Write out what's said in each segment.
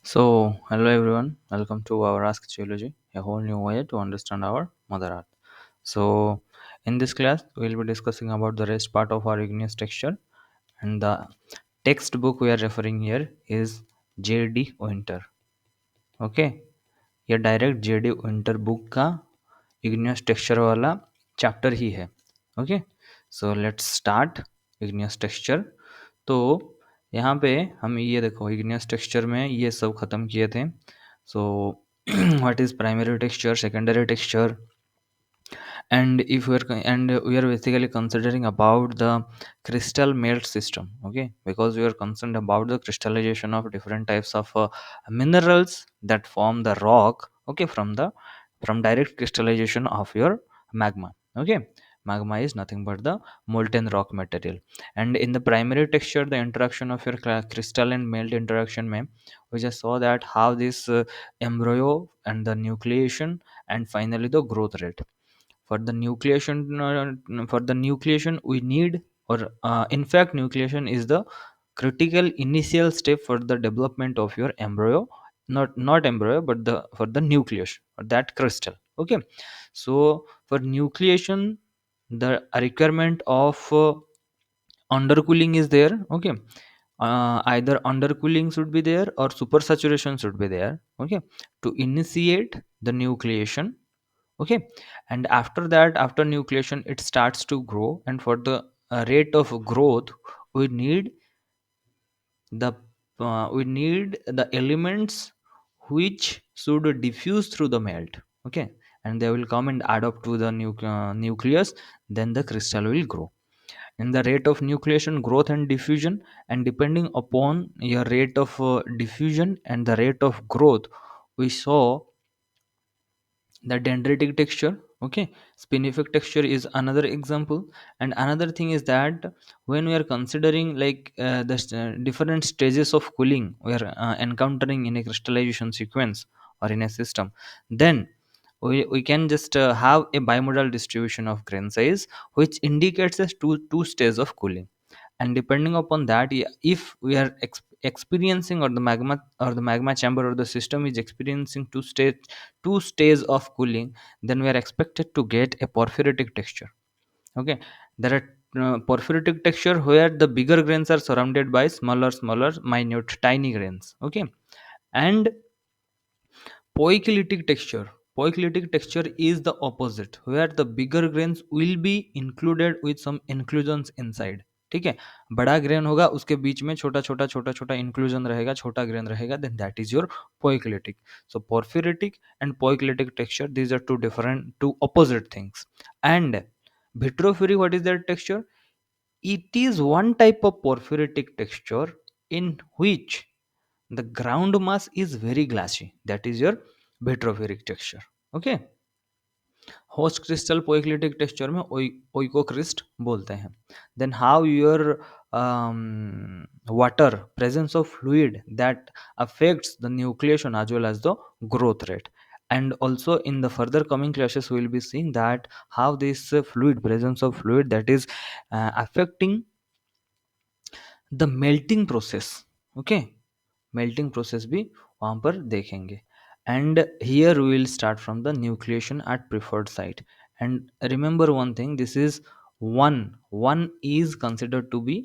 Hello everyone, welcome to our Ask Geology, a whole new way to understand our Mother Earth. In this class, we'll be discussing about the rest part of our igneous texture, and the textbook we are referring here is J.D. Winter. Okay, ये direct J.D. Winter book का igneous texture वाला chapter ही है. Okay, so let's start igneous texture. तो यहाँ पे हम ये देखो igneous texture में ये सब ख़त्म किए थे. So what is primary texture, secondary texture, and if we are and we are basically considering about the crystal melt system. Okay, because we are concerned about the crystallization of different types of minerals that form the rock. Okay, from direct crystallization of your magma. Okay, magma is nothing but the molten rock material, and in the primary texture the interaction of your crystal and melt interaction may we just saw that how this embryo and the nucleation and finally the growth rate. For the nucleation we need, or in fact nucleation is the critical initial step for the development of your embryo, not embryo but the for the nucleus or that crystal. Okay, so for nucleation the requirement of undercooling is there. Okay, either undercooling should be there or supersaturation should be there. Okay, to initiate the nucleation. Okay, and after that, after nucleation it starts to grow, and for the rate of growth we need the the elements which should diffuse through the melt. Okay, and they will come and add up to the nucleus, then the crystal will grow. And the rate of nucleation, growth and diffusion, and depending upon your rate of diffusion and the rate of growth, we saw the dendritic texture. Okay, spinific texture is another example. And another thing is that when we are considering like different stages of cooling we are encountering in a crystallization sequence or in a system, then we can just have a bimodal distribution of grain size which indicates us two stages of cooling. And depending upon that, if we are experiencing, or the magma chamber or the system is experiencing two stages of cooling, then we are expected to get a porphyritic texture. Okay, there are porphyritic texture where the bigger grains are surrounded by smaller minute tiny grains. Okay, and poikilytic texture. Poikilytic texture is the opposite, where the bigger grains will be included with some inclusions inside. ठीक है, बड़ा grain होगा उसके बीच में छोटा छोटा inclusion रहेगा, छोटा ग्रेन रहेगा, then that is your poikilytic. So porphyritic and poikilytic texture, these are two opposite things. And vitrophyric, what is that texture? It is one type of porphyritic texture in which the ground mass is very glassy. That is your vitrophyric texture. Okay, host crystal poikilitic texture में oikocryst बोलते हैं. Then how your water presence of fluid that affects the nucleation as well as the growth rate. And also in the further coming classes we will be seeing that how this fluid presence of fluid that is affecting the melting process. Okay, melting process भी वहाँ पर देखेंगे. And here we will start from the nucleation at preferred site. And remember one thing, this is one one is considered to be,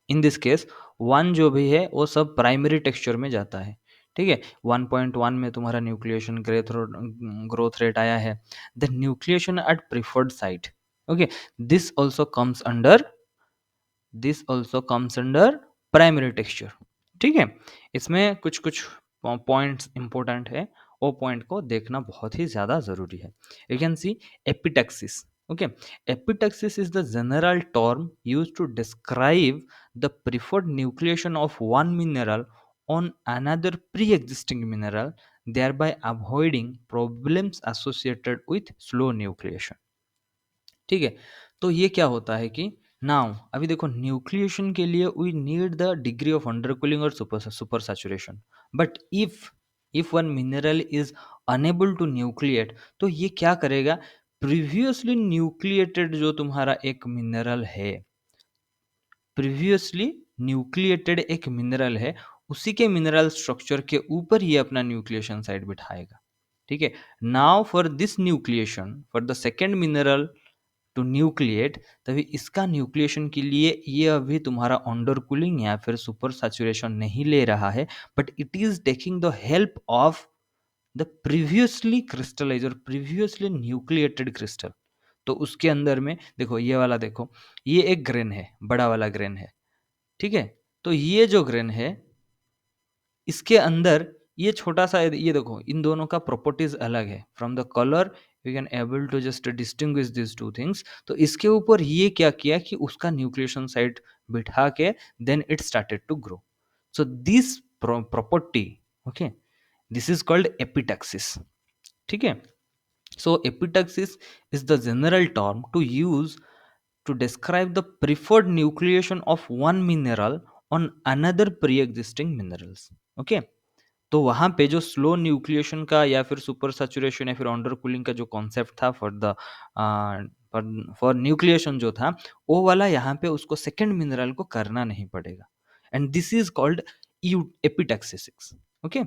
in this case one जो भी है वो सब primary texture में जाता है. ठीक है, 1.1 में तुम्हारा न्यूक्लिएशन ग्रोथ रेट आया है, the nucleation at preferred site. Okay, this also comes under primary texture. ठीक है, इसमें कुछ कुछ पॉइंट्स इंपॉर्टेंट है, वो पॉइंट को देखना बहुत ही ज़्यादा ज़रूरी है. You can see epitaxis. Okay, epitaxis is the general term use to describe the preferred nucleation of one mineral on another pre-existing mineral, thereby avoiding problems associated with slow nucleation. ठीक है, तो ये क्या होता है कि नाउ अभी देखो न्यूक्लिएशन के लिए we need the degree of undercooling और super saturation. But if one mineral is unable to nucleate, तो ये क्या करेगा, प्रीवियसली न्यूक्लिएटेड जो तुम्हारा एक मिनरल है, प्रीवियसली न्यूक्लिएटेड एक मिनरल है, उसी के मिनरल स्ट्रक्चर के ऊपर ये अपना न्यूक्लिएशन साइट बिठाएगा। ठीक है, now for this nucleation, for the second mineral to nucleate, तभी इसका न्यूक्लिएशन के लिए ये अभी तुम्हारा अंडर कूलिंग या फिर सुपर सैचुरेशन नहीं ले रहा है, but it is taking the help of the previously crystallize और प्रीवियसली न्यूक्लिएटेड क्रिस्टल। तो उसके अंदर में देखो, ये वाला देखो, ये एक ग्रेन है, बड़ा वाला ग्रेन है। ठीक है, तो ये जो ग्रेन है, इसके अंदर ये छोटा सा, ये देखो, इन दोनों का प्रॉपर्टीज अलग है। From the colour you can able to just distinguish this two things. तो इसके ऊपर ये क्या किया कि उसका न्यूक्लिएशन साइट बिठा के then it started to grow. So this property, okay, this is called epitaxis. ठीक है, so epitaxis is the general term to use to describe the preferred nucleation of one mineral on another pre-existing minerals. Okay, तो वहां पे जो slow nucleation का या फिर super saturation या फिर अंडर कूलिंग का जो कॉन्सेप्ट था फॉर द फॉर न्यूक्लिएशन जो था, वो वाला यहाँ पे उसको सेकेंड मिनरल को करना नहीं पड़ेगा, and this is called epitaxis. Okay,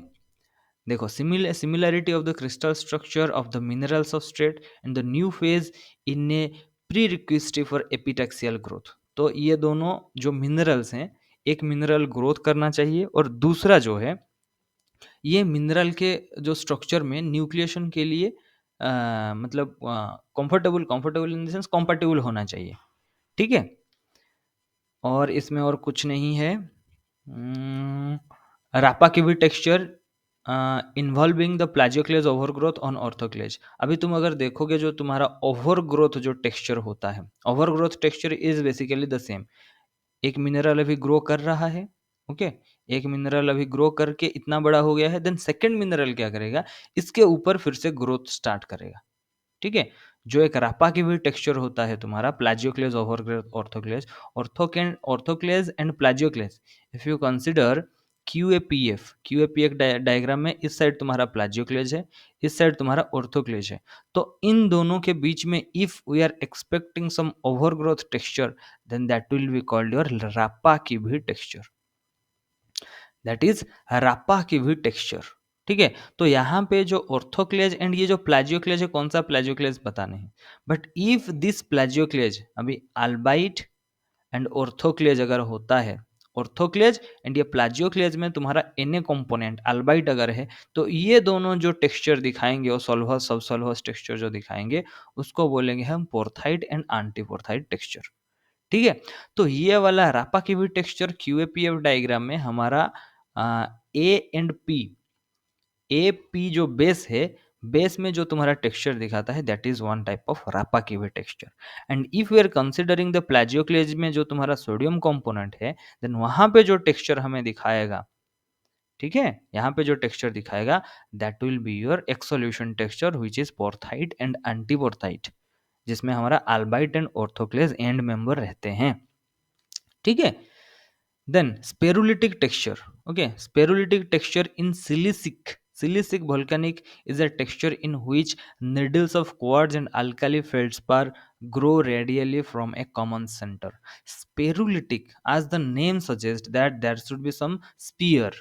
देखो, similarity of the crystal structure of the minerals of state and the new phase in a pre request for epitaxial growth. तो ये दोनों जो मिनरल्स हैं, एक मिनरल ग्रोथ करना चाहिए और दूसरा जो है, ये मिनरल के जो स्ट्रक्चर में न्यूक्लिएशन के लिए मतलब comfortable comfortable in the sense compatible होना चाहिए। ठीक है, और इसमें और कुछ नहीं है। रापा की भी texture involving the plagioclase overgrowth on orthoclase. अभी तुम अगर देखोगे, जो तुम्हारा ओवरग्रोथ जो टेक्सचर होता है, overgrowth texture is basically the same. एक मिनरल अभी ग्रो कर रहा है, ओके, एक मिनरल अभी ग्रो करके इतना बड़ा हो गया है, देन सेकेंड मिनरल क्या करेगा, इसके ऊपर फिर से ग्रोथ स्टार्ट करेगा। ठीक है, जो एक रापा की भी टेक्सचर होता है तुम्हारा, plagioclase overgrowth orthoclase, orthoclase and plagioclase. If you consider QAPF diagram में इस साइड तुम्हारा प्लाजियोक्लेज है, इस साइड तुम्हारा ऑर्थोक्लेज है। तो इन दोनों के बीच में if we are expecting some overgrowth texture, then that will be called your रापा की भी टेक्सचर, दैट इज रापा की भी टेक्सचर। ठीक है, तो यहाँ पे जो ऑर्थोक्लेज एंड ये जो प्लाजियोक्लेज है, कौन सा प्लाजियोक्लेज पता नहीं, बट इफ दिस प्लाजियोक्लेज अभी अल्बाइट एंड ऑर्थोक्लेज अगर होता है, ऑर्थोक्लेज एंड ये प्लाजियोक्लेज में तुम्हारा Na कंपोनेंट अल्बाइट अगर है, तो ये दोनों जो टेक्सचर दिखाएंगे, वो सॉल्वस सब सॉल्वस टेक्सचर जो दिखाएंगे, उसको बोलेंगे हम पोर्थाइट एंड एंटीपोर्थाइट टेक्सचर। ठीक है, तो ये वाला रापा की भी टेक्सचर क्यूएपीएफ डायग्राम में हमारा A and P, A P जो बेस है, बेस में जो तुम्हारा टेक्सचर दिखाता है, that is one type of रापा की भी texture. And if we are considering the plagioclase में जो तुम्हारा सोडियम कंपोनेंट है, देन वहां पे जो टेक्सचर हमें दिखाएगा, ठीक है, यहाँ पे जो टेक्सचर दिखाएगा, that will be your exsolution texture which is perthite and antiperthite, जिसमें हमारा albite and orthoclase end member रहते हैं। ठीक है, then spherulitic texture, okay, spherulitic texture in silicic volcanic is a texture in which needles of quartz and alkali feldspar grow radially from a common center. Spherulitic, as the name suggests, that there should be some sphere।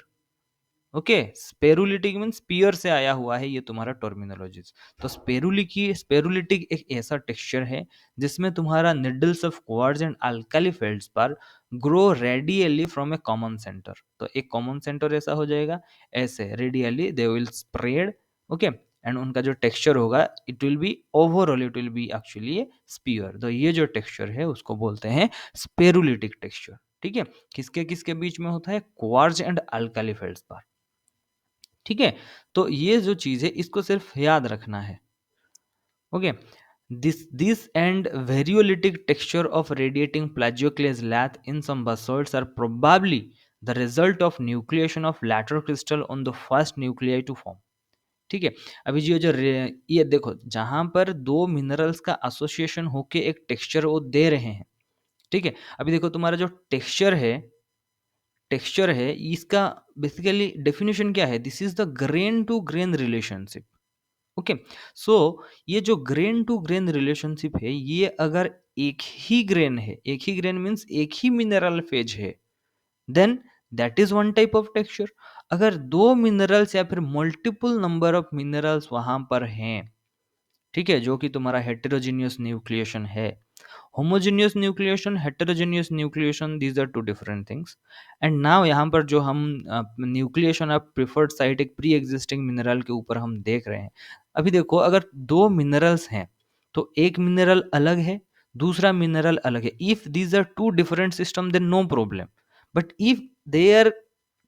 Okay, spherulitic mean sphere से आया हुआ है ये तुम्हारा terminologies. तो स्पेरुलिटिक एक ऐसा texture है जिसमें तुम्हारा needles of quartz and alkali feldspar grow radially from a common centre. तो एक कॉमन सेंटर ऐसा हो जाएगा, ऐसे radially they will spread, okay, and उनका जो टेक्सचर होगा, it will be overall, it will be actually sphere. तो ये जो टेक्सचर है उसको बोलते हैं स्पेरुलिटिक टेक्सचर। ठीक है, किसके किसके बीच में होता है, क्वार्ट्ज एंड अल्काली फेल्ड्सपार। ठीक है, तो ये जो चीज है इसको सिर्फ याद रखना है। Okay, this and variolitic texture of radiating plagioclase lath in some basalts are probably the result of nucleation of lateral crystal on the first nuclei to form। ठीक है, अभी ये देखो, जहां पर दो मिनरल्स का एसोसिएशन होके एक टेक्सचर वो दे रहे हैं। ठीक है, अभी देखो तुम्हारा जो टेक्सचर है इसका बेसिकली डेफिनेशन क्या है, this is the grain to grain relationship. Okay, so ये जो ग्रेन टू ग्रेन रिलेशनशिप है, ये अगर एक ही ग्रेन है, एक ही ग्रेन मीन्स एक ही मिनरल फेज है, then that is one type of texture. अगर दो मिनरल्स या फिर मल्टीपल नंबर ऑफ मिनरल्स वहां पर हैं, ठीक है, जो कि तुम्हारा हेटेरोजीनियस न्यूक्लिएशन है। Homogeneous nucleation, heterogeneous nucleation, these are two different things. And now यहाँ पर जो हम न्यूक्लिएशन ऑफ प्रिफर्ड साइट एक प्री एग्जिस्टिंग मिनरल के ऊपर हम देख रहे हैं। अभी देखो, अगर दो मिनरल्स हैं तो एक मिनरल अलग है, दूसरा मिनरल अलग है। If these are two different system then no problem, but if they are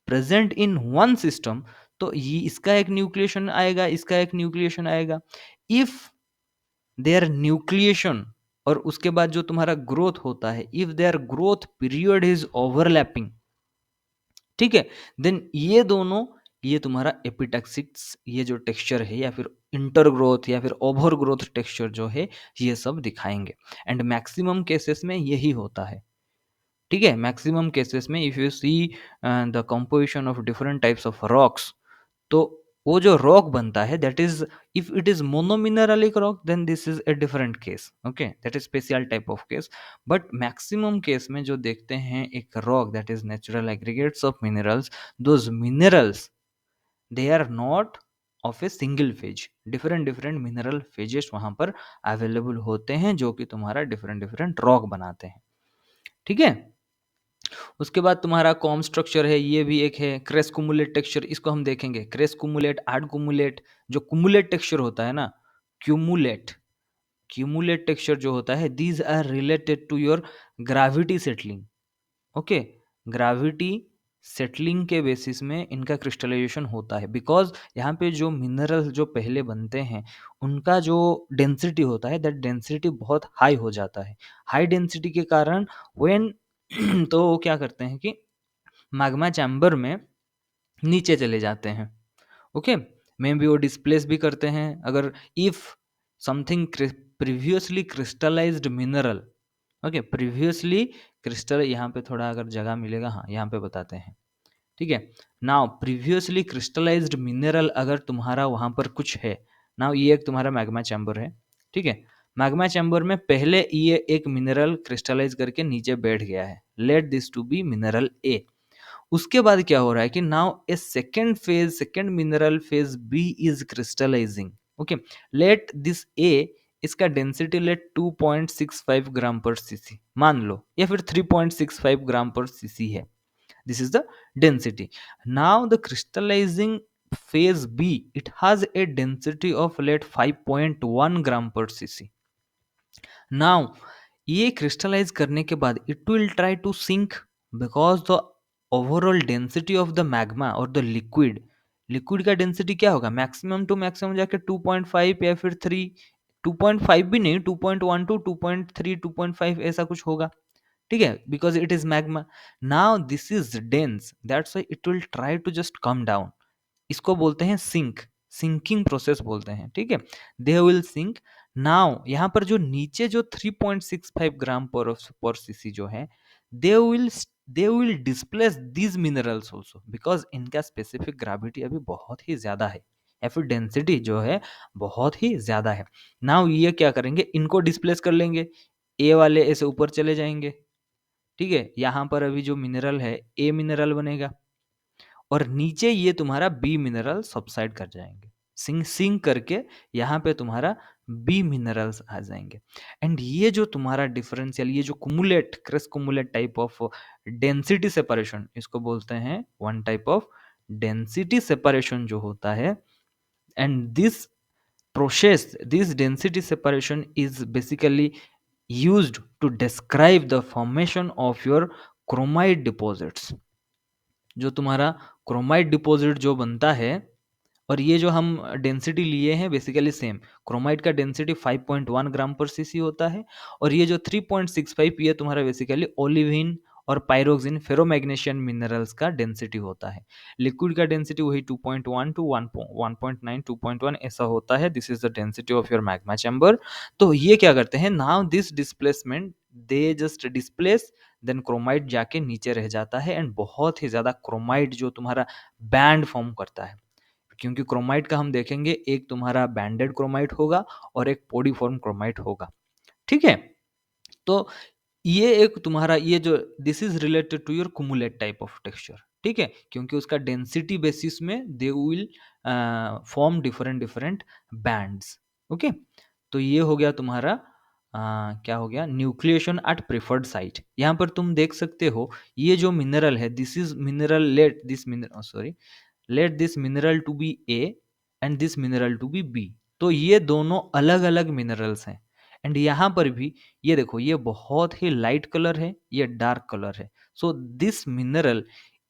present in one system तो ये इसका एक न्यूक्लिएशन आएगा, इसका एक न्यूक्लिएशन आएगा। इफ देयर न्यूक्लिएशन और उसके बाद जो तुम्हारा ग्रोथ होता है, if their growth period is overlapping, ठीक है, देन ये दोनों, ये तुम्हारा एपिटैक्सिस, ये जो टेक्सचर है या फिर इंटर ग्रोथ या फिर ओवर ग्रोथ टेक्सचर जो है, ये सब दिखाएंगे। एंड मैक्सिमम केसेस में यही होता है, ठीक है। मैक्सिमम केसेस में if you see the composition of different types of rocks, तो वो जो रॉक बनता है, that is, if it is monomineralic rock then this is a different case, okay, that is special type of case. But maximum case में जो देखते हैं एक rock that is natural aggregates of minerals, those minerals they are not of a single phase, different different mineral phases वहां पर available होते हैं, जो कि तुम्हारा डिफरेंट डिफरेंट रॉक बनाते हैं, ठीक है। उसके बाद तुम्हारा कॉम स्ट्रक्चर है, ये भी एक है क्रेस कुमुलेट टेक्सचर, इसको हम देखेंगे। क्रेस कुमुलेट, आड कुमुलेट, जो कुमुलेट टेक्सचर होता है ना, क्यूमुलेट, क्यूमुलेट टेक्सचर जो होता है, these are related to your gravity settling, okay. Gravity settling के बेसिस में इनका क्रिस्टलाइजेशन होता है, बिकॉज यहाँ पे जो मिनरल्स जो पहले बनते हैं उनका जो डेंसिटी होता है, दैट डेंसिटी बहुत हाई हो जाता है। हाई डेंसिटी के कारण व्हेन तो वो क्या करते हैं कि मैग्मा चैम्बर में नीचे चले जाते हैं, ओके। मे बी वो डिस्प्लेस भी करते हैं। अगर if something previously crystallised mineral, okay, previously crystal, यहाँ पे थोड़ा अगर जगह मिलेगा, हाँ यहाँ पे बताते हैं, ठीक है। नाउ प्रीवियसली क्रिस्टलाइज्ड मिनरल अगर तुम्हारा वहां पर कुछ है, नाउ ये एक तुम्हारा मैग्मा चैम्बर है, ठीक है। मैग्मा चैम्बर में पहले ये एक मिनरल क्रिस्टलाइज करके नीचे बैठ गया है, let this to be mineral A. उसके बाद क्या हो रहा है कि now a second phase, second mineral phase B is crystallizing, okay. Let this A, इसका डेंसिटी लेट 2.65 ग्राम पर सीसी मान लो, या फिर 3.65 ग्राम पर सीसी है। This is the density. Now the crystallizing phase B, it has a density of let 5.1 gram per cc. Now ये crystallize करने के बाद it will try to sink, because the overall density of the magma or the liquid, liquid का density क्या होगा, maximum to maximum जाके 2.5 या फिर 3, 2.5 भी नहीं, 2.1 टू 2.3, 2.5 ऐसा कुछ होगा, ठीक है, because it is magma. Now this is dense, that's why it will try to just come down. इसको बोलते हैं सिंक, सिंकिंग प्रोसेस बोलते हैं, ठीक है। They will sink. नाउ यहाँ पर जो नीचे जो 3.65 ग्राम पर सीसी जो है, they will they will displace these minerals also, because इनका स्पेसिफिक ग्रेविटी अभी बहुत ही ज्यादा है, या फिर डेंसिटी जो है बहुत ही ज्यादा है। नाउ ये क्या करेंगे, इनको डिस्प्लेस कर लेंगे, ए वाले ऐसे ऊपर चले जाएंगे, ठीक है। यहाँ पर अभी जो मिनरल है ए मिनरल बनेगा, और नीचे ये तुम्हारा बी मिनरल सबसाइड कर जाएंगे, सिंक सिंक करके यहाँ पे तुम्हारा बी मिनरल्स आ जाएंगे। एंड ये जो तुम्हारा डिफरेंशियल, ये जो cumulate, crescumulate type of density separation, इसको बोलते हैं one type of density separation जो होता है। And this process, this density separation is basically used to describe the formation of your chromite deposits। जो तुम्हारा क्रोमाइट डिपॉजिट जो बनता है, और ये जो हम डेंसिटी लिए हैं बेसिकली सेम, क्रोमाइट का डेंसिटी 5.1 ग्राम पर सीसी होता है, और ये जो 3.65 ये तुम्हारा बेसिकली ओलिविन और पायरोक्सिन फेरोमैग्नीशियन मिनरल्स का डेंसिटी होता है। लिक्विड का डेंसिटी वही 2.1 टू 1.9, 2.1 ऐसा होता है। This is the density of your magma chamber. तो ये क्या करते हैं, now this displacement, they just displace, then chromite जाके नीचे रह जाता है, एंड बहुत ही ज्यादा क्रोमाइट जो तुम्हारा बैंड फॉर्म करता है, क्योंकि क्रोमाइट का हम देखेंगे, एक तुम्हारा बैंडेड क्रोमाइट होगा और एक पोडिफॉर्म क्रोमाइट होगा, ठीक है। तो ये एक तुम्हारा, ये जो this is related to your cumulate type of texture, ठीक है, क्योंकि उसका डेंसिटी बेसिस में they will form different different bands. Okay, तो ये हो गया तुम्हारा क्या हो गया, न्यूक्लिएशन एट प्रिफर्ड साइट। यहाँ पर तुम देख सकते हो ये जो मिनरल है, this is mineral, let this mineral, sorry, let this mineral to be A and this mineral to be B. तो ये दोनों अलग अलग मिनरल्स हैं। एंड यहाँ पर भी ये देखो, ये बहुत ही लाइट कलर है, ये डार्क कलर है। So this mineral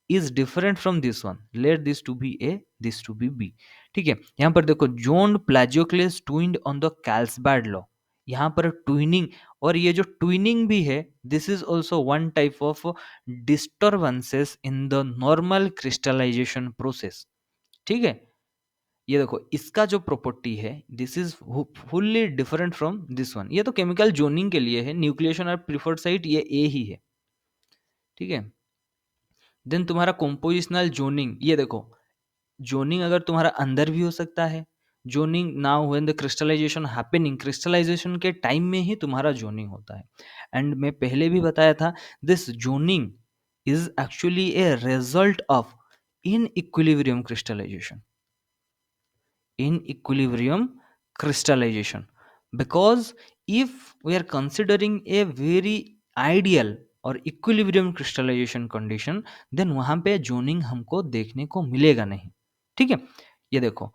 is different from this one, let this to be A, this to be B. ठीक है, यहाँ पर देखो, zone plagioclase twinned on the Carlsbad law. यहाँ पर ट्विनिंग, और ये जो ट्विनिंग भी है, this is also one type of disturbances in the normal crystallization process. ठीक है, ये देखो इसका जो प्रॉपर्टी है, this is fully different from this one. ये तो केमिकल जोनिंग के लिए है, न्यूक्लिएशन और प्रिफर्ड साइट ये ए ही है। ठीक है, देन तुम्हारा कॉम्पोजिशनल जोनिंग, ये देखो, जोनिंग अगर तुम्हारा अंदर भी हो सकता है। Zoning now when the crystallization happening, crystallization के टाइम में ही तुम्हारा जोनिंग होता है। एंड मैं पहले भी बताया था, this zoning is actually a result of in equilibrium crystallization, in equilibrium crystallization. Because if we are considering a very ideal और इक्विलिब्रियम क्रिस्टलाइजेशन कंडीशन, देन वहां पे जोनिंग हमको देखने को मिलेगा नहीं। ठीक है, ये देखो,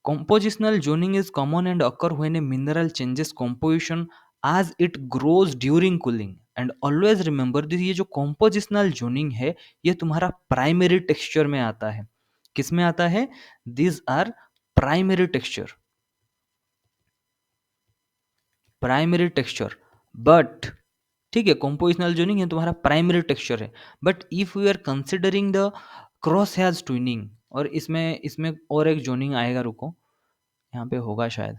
compositional zoning is common and occur when a mineral changes composition as it grows during cooling. And always remember this, ये जो compositional zoning है, ये तुम्हारा प्राइमरी टेक्सचर में आता है। किस में आता है? These are primary texture, primary texture. But ठीक है, कॉम्पोजिशनल जोनिंग है तुम्हारा प्राइमरी टेक्सचर है। But if we are considering the cross hatch twinning, और इसमें इसमें और एक जोनिंग आएगा, रुको यहाँ पे होगा शायद,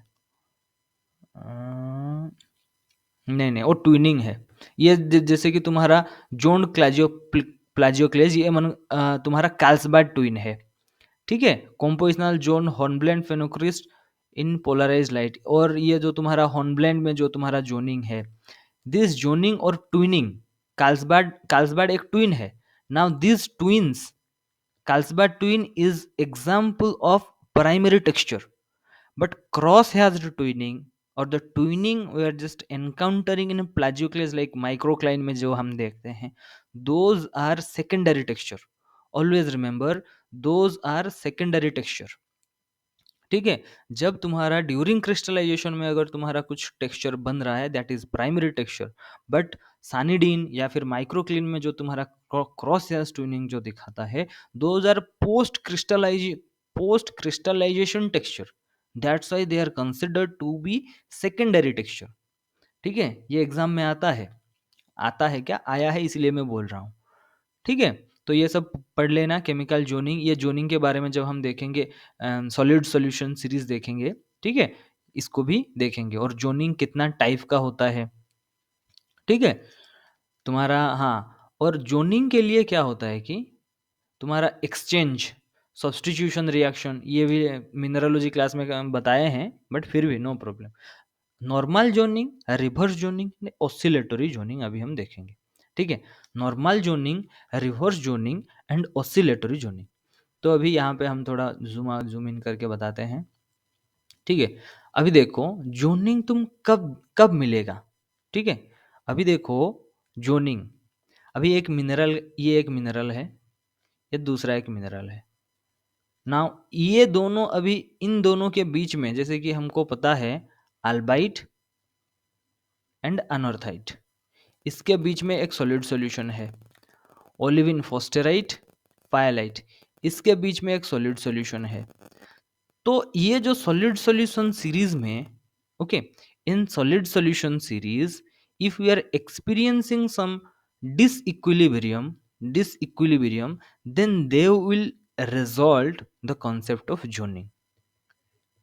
नहीं नहीं, वो ट्विनिंग है। ये जैसे कि तुम्हारा जोन प्लाजियोक्लेज, ये तुम्हारा कैल्सबैड ट्विन है। ठीक है, compositional zone hornblende फेनोक्रिस्ट in polarize light. और ये जो तुम्हारा हॉर्नब्लेंड में जो तुम्हारा जोनिंग है, दिस जोनिंग और ट्विनिंग, कार्लसबैड एक ट्विन है। Now this twins, Carlsbad twin is example of primary texture, but cross-hatched twinning और the twinning we are just encountering in plagioclase like microcline में जो हम देखते हैं, those are secondary texture. Always remember, those are secondary texture. ठीक है, जब तुम्हारा ड्यूरिंग क्रिस्टलाइजेशन में अगर तुम्हारा कुछ टेक्सचर बन रहा है, that is primary texture. But sanidine या फिर माइक्रोक्लीन में जो तुम्हारा क्रॉस ट्यूनिंग जो दिखाता है, those are post crystallization texture, that's why they are considered to be secondary texture. ठीक है, ये एग्जाम में आता है, आता है क्या, आया है, इसलिए मैं बोल रहा हूँ। ठीक है, तो ये सब पढ़ लेना, केमिकल जोनिंग। ये जोनिंग के बारे में जब हम देखेंगे, सॉलिड सॉल्यूशन सीरीज देखेंगे, ठीक है, इसको भी देखेंगे, और जोनिंग कितना टाइप का होता है। ठीक है, तुम्हारा, हाँ, और जोनिंग के लिए क्या होता है कि तुम्हारा एक्सचेंज, सब्सटीट्यूशन रिएक्शन, ये भी मिनरोलॉजी क्लास में बताए हैं, बट फिर भी no problem. Normal zoning, reverse zoning, oscillatory zoning अभी हम देखेंगे। ठीक है, normal zoning, reverse zoning and oscillatory zoning. तो अभी यहाँ पे हम थोड़ा जूम इन करके बताते हैं। ठीक है, अभी देखो जोनिंग तुम कब कब मिलेगा। ठीक है, अभी देखो जोनिंग, अभी एक मिनरल, ये एक मिनरल है, ये दूसरा एक मिनरल है। नाउ ये दोनों, अभी इन दोनों के बीच में, जैसे कि हमको पता है अल्बाइट एंड अनॉर्थाइट, इसके बीच में एक सॉलिड सॉल्यूशन है। ओलिविन फॉस्टेराइट, पायलाइट, इसके बीच में एक सॉलिड सॉल्यूशन है। तो ये जो सॉलिड सॉल्यूशन सीरीज में, okay, in solid solution series if we are experiencing some disequilibrium, then they will resolve the concept of zoning.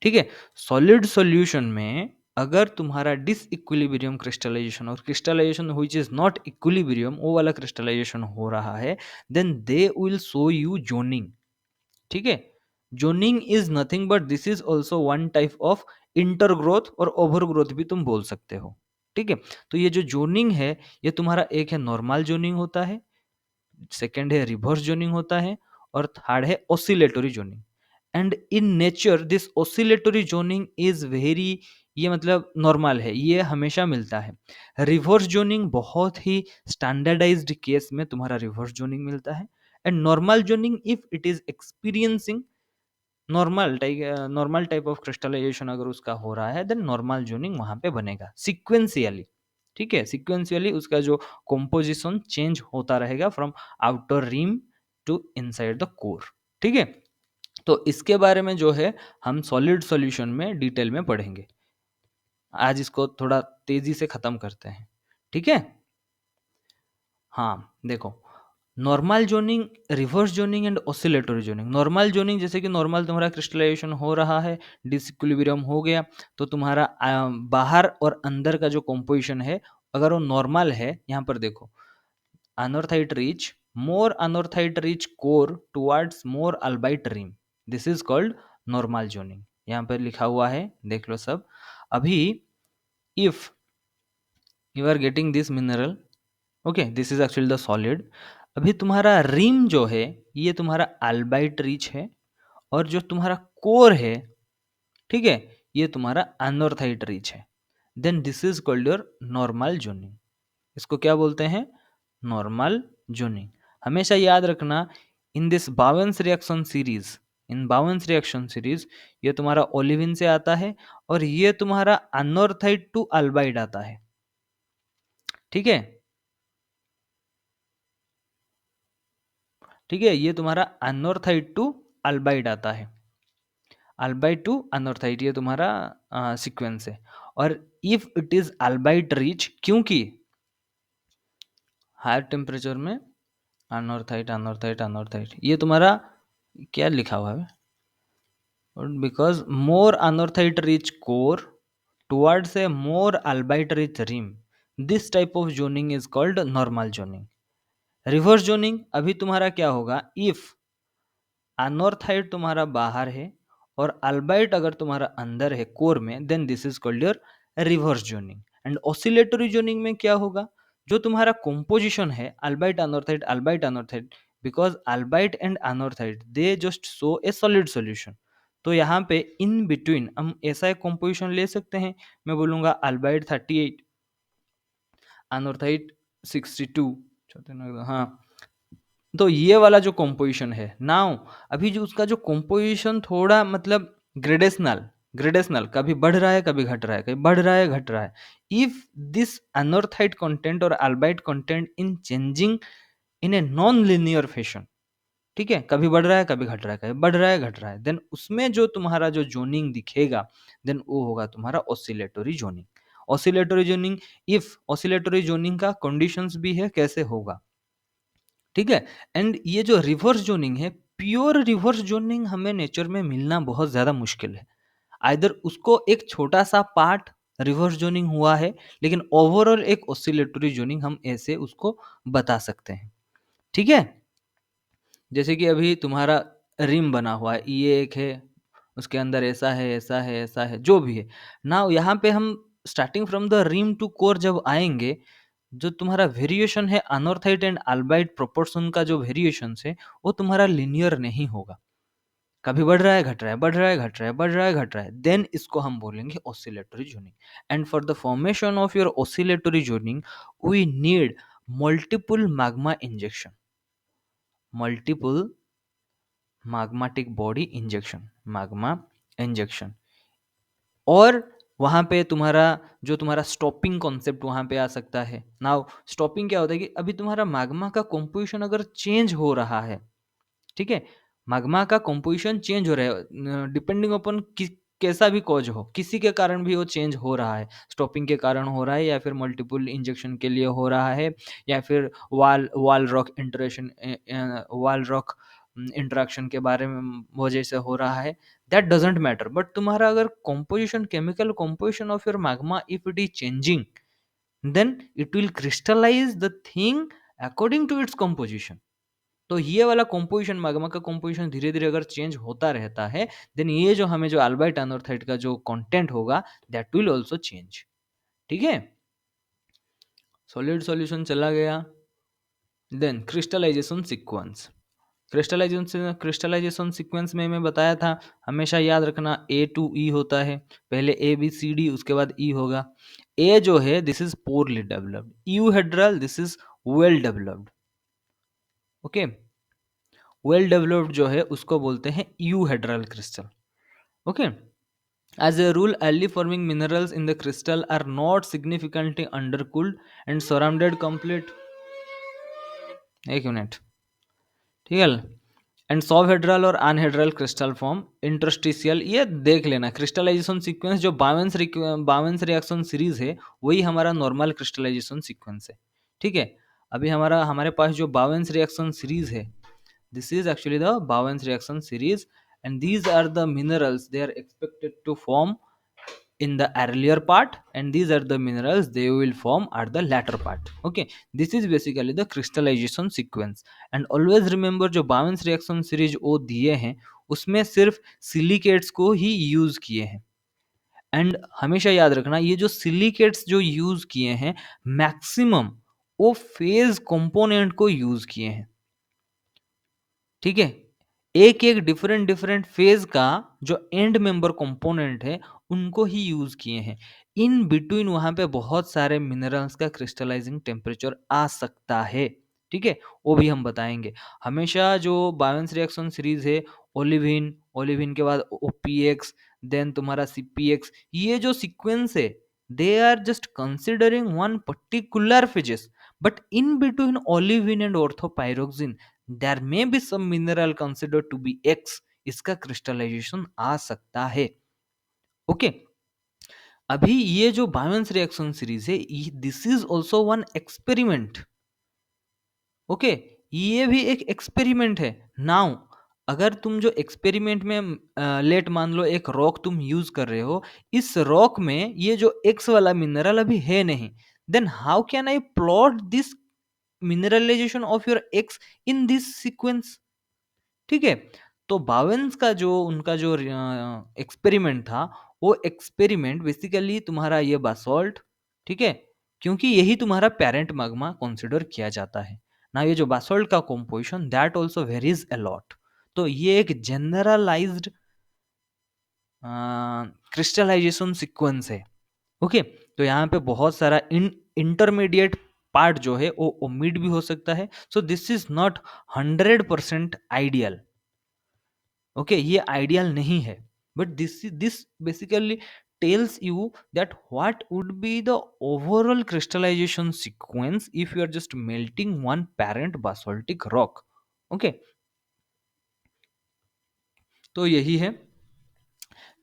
ठीक है, सॉलिड सॉल्यूशन में अगर तुम्हारा डिसइक्विलिब्रियम क्रिस्टलाइजेशन और crystallization which is not equilibrium, वो वाला crystallization हो रहा है, then they will show you zoning. ठीक है, zoning is nothing but this is also one type of intergrowth और ओवरग्रोथ भी तुम बोल सकते हो। ठीक है, तो ये जो जोनिंग है, ये तुम्हारा एक है नॉर्मल जोनिंग होता है, सेकेंड है रिवर्स जोनिंग होता है, और थर्ड है oscillatory zoning. And in nature this oscillatory zoning is very, ये मतलब नॉर्मल है, ये हमेशा मिलता है। रिवर्स जोनिंग बहुत ही स्टैंडर्डाइज्ड केस में तुम्हारा रिवर्स जोनिंग मिलता है। And normal zoning if it is experiencing normal type of crystallization अगर उसका हो रहा है, देन नॉर्मल जोनिंग वहां पे बनेगा सिक्वेंशियली। ठीक है, सिक्वेंशियली उसका जो कॉम्पोजिशन चेंज होता रहेगा from outer rim to inside the core. ठीक है, तो इसके बारे में जो है हम सॉलिड सॉल्यूशन में डिटेल में पढ़ेंगे। आज इसको थोड़ा तेजी से खत्म करते हैं। ठीक है, हाँ देखो, normal zoning, reverse zoning and oscillatory zoning. Normal zoning जैसे कि नॉर्मल तुम्हारा क्रिस्टलाइजेशन हो रहा है, डिसइक्विलिब्रियम हो गया, तो तुम्हारा बाहर और अंदर का जो कंपोजिशन है अगर वो नॉर्मल है, यहाँ पर देखो, anorthite rich, more anorthite rich core towards more albite rim, this is called normal zoning. यहाँ पर लिखा हुआ है, देख लो सब। अभी if you are getting this mineral, okay, this is actually the solid. अभी तुम्हारा रिम जो है ये तुम्हारा अल्बाइट रिच है, और जो तुम्हारा कोर है, ठीक है, ये तुम्हारा अनॉर्थाइट रिच है। Then this is called your normal zoning. इसको क्या बोलते हैं? Normal zoning. हमेशा याद रखना, in this Bowen's reaction series, in Bowen's reaction series, ये तुम्हारा ओलिविन से आता है, और ये तुम्हारा अनॉर्थाइट टू अल्बाइट आता है। ठीक है, ठीक है, ये तुम्हारा अनॉर्थाइट टू अल्बाइट आता है। अल्बाइट टू अनॉर्थाइट ये तुम्हारा सीक्वेंस है। और इफ इट इज अल्बाइट रिच, क्योंकि हायर टेम्परेचर में अनॉर्थाइट अनॉर्थाइट अनॉर्थाइट, ये तुम्हारा क्या लिखा हुआ है? Because more anorthite rich core towards a more albite rich rim, this type of zoning is called normal zoning. Reverse zoning अभी तुम्हारा क्या होगा? इफ अनॉर्थाइट तुम्हारा बाहर है और अल्बाइट अगर तुम्हारा अंदर है कोर में, then this is called your reverse zoning. And oscillatory zoning में क्या होगा? जो तुम्हारा कंपोजिशन है albite anorthite, because albite and anorthite they just show a solid solution. तो यहाँ पे इन बिटवीन हम ऐसा एक कंपोजिशन ले सकते हैं, मैं बोलूंगा अल्बाइट 38, अनॉर्थाइट 62, हाँ, तो ये वाला जो कॉम्पोजिशन है नाउ, अभी जो उसका जो कॉम्पोजिशन थोड़ा मतलब ग्रेडेशनल, ग्रेडेशनल कभी बढ़ रहा है कभी घट रहा है, कभी बढ़ रहा है घट रहा है। इफ दिस अनॉर्थाइट कंटेंट और albite content in changing in a non linear fashion, ठीक है, कभी बढ़ रहा है कभी घट रहा है, कभी बढ़ रहा है घट रहा है, देन उसमें जो तुम्हारा जो जोनिंग दिखेगा, देन वो होगा तुम्हारा oscillatory zoning. Oscillatory zoning, if oscillatory zoning का कंडीशंस भी है कैसे होगा, ठीक है। एंड ये जो रिवर्स जोनिंग है, प्योर रिवर्स जोनिंग हमें नेचर में मिलना बहुत ज्यादा मुश्किल है। आइदर उसको एक छोटा सा पार्ट रिवर्स जोनिंग हुआ है, लेकिन ओवरऑल एक ऑसिलेटरी जोनिंग हम ऐसे उसको बता सकते हैं। ठीक है, जैसे कि अभी तुम्हारा रिम बना हुआ है, ये एक है, उसके अंदर ऐसा है ऐसा है ऐसा है, जो भी है ना, यहाँ पे हम starting from the rim to core जब आएंगे, जो तुम्हारा वेरिएशन है अनॉर्थाइट एंड अल्बाइट प्रोपोर्शन का जो वेरिएशन है, वो तुम्हारा लिनियर नहीं होगा, कभी बढ़ रहा है घट रहा है, बढ़ रहा है घट रहा है, बढ़ रहा है घट रहा है, देन इसको हम बोलेंगे oscillatory zoning. And for the formation of your oscillatory zoning we need multiple magma injection, multiple magmatic body injection, magma injection. और वहां पे तुम्हारा जो तुम्हारा स्टॉपिंग कॉन्सेप्ट वहां पे आ सकता है। नाउ स्टॉपिंग क्या होता है कि अभी तुम्हारा मैग्मा का कंपोजिशन अगर चेंज हो रहा है, ठीक है, मैग्मा का कंपोजिशन चेंज हो रहा है डिपेंडिंग अपॉन कैसा भी कॉज हो, किसी के कारण भी वो चेंज हो रहा है, स्टॉपिंग के कारण हो रहा है, या फिर मल्टीपल इंजेक्शन के लिए हो रहा है, या फिर वाल वाल रॉक इंटरेक्शन, वाल रॉक इंटरेक्शन के बारे में वजह से हो रहा है, दैट डजेंट मैटर। बट तुम्हारा अगर composition, chemical composition of your magma if it is changing, then it will crystallize the thing according to its composition. तो ये वाला कंपोजिशन, मैग्मा का कंपोजिशन धीरे धीरे अगर चेंज होता रहता है, देन ये जो हमें जो अल्बाइट अनॉर्थाइट का जो कंटेंट होगा, दैट विल आल्सो चेंज। ठीक है, सॉलिड सॉल्यूशन चला गया, then crystallization sequence. Crystallization sequence में मैं बताया था, हमेशा याद रखना ए टू ई होता है। पहले ए बी सी डी, उसके बाद ई होगा। ए जो है this is poorly developed, euhedral this is well developed. Okay, well developed जो है उसको बोलते हैं euhedral crystal. Okay, as a rule early forming minerals in the crystal are not significantly undercooled and surrounded complete, एक minute, ठीक है। And सॉबहेड्रल और अनहेड्रल crystal form interstitial, ये देख लेना। क्रिस्टलाइजेशन सीक्वेंस जो बावेंस रिएक्शन सीरीज है वही हमारा नॉर्मल क्रिस्टलाइजेशन सीक्वेंस है, ठीक है। अभी हमारे पास जो बावेंस रिएक्शन सीरीज है, this is actually the Bowen's reaction series, and these are the minerals they are expected to form in the earlier part, and these are the minerals they will form at the latter part. Okay, this is basically the crystallization sequence. And always remember जो Bowen's reaction series वो दिए हैं उसमें सिर्फ silicates को ही use किए हैं। And हमेशा याद रखना ये जो सिलिकेट्स जो यूज किए हैं मैक्सिमम वो फेज कंपोनेंट को यूज किए हैं, ठीक है। एक एक डिफरेंट डिफरेंट फेज का जो एंड मेंबर कंपोनेंट है उनको ही यूज किए हैं। इन बिटवीन वहां पे बहुत सारे मिनरल्स का क्रिस्टलाइजिंग टेम्परेचर आ सकता है, ठीक है, वो भी हम बताएंगे। हमेशा जो बावेंस रिएक्शन सीरीज है, ओलिविन, ओलिविन के बाद ओपीएक्स, देन तुम्हारा सीपीएक्स, ये जो सीक्वेंस है they are just considering one particular phases, but in between olivine and orthopyroxene there may be some mineral considered to be X, इसका क्रिस्टलाइजेशन आ सकता है। ओके, अभी ये जो बायोन्स रिएक्शन सीरीज है this is also one experiment. Okay, ये भी एक एक्सपेरिमेंट है। नाउ अगर तुम जो एक्सपेरिमेंट में लेट मान लो एक रॉक तुम यूज कर रहे हो, इस रॉक में ये जो एक्स वाला मिनरल अभी है नहीं, then how can I plot this mineralization of your X in this sequence, ठीक है। तो बावेन्स का जो उनका जो एक्सपेरिमेंट था वो एक्सपेरिमेंट बेसिकली तुम्हारा ये बासॉल्ट, ठीक है, क्योंकि यही तुम्हारा पेरेंट मैग्मा कंसिडर किया जाता है ना। ये जो बासॉल्ट का composition that also varies a lot. तो ये एक जनरलाइज्ड क्रिस्टलाइजेशन सीक्वेंस है। ओके, तो यहाँ पे बहुत सारा इंटरमीडिएट पार्ट जो है वो ओमिट भी हो सकता है। So this is not 100% ideal. Okay, ये आइडियल नहीं है, but this basically tells you that what would be the overall crystallization sequence if you are just melting one parent basaltic rock. Okay, तो यही है।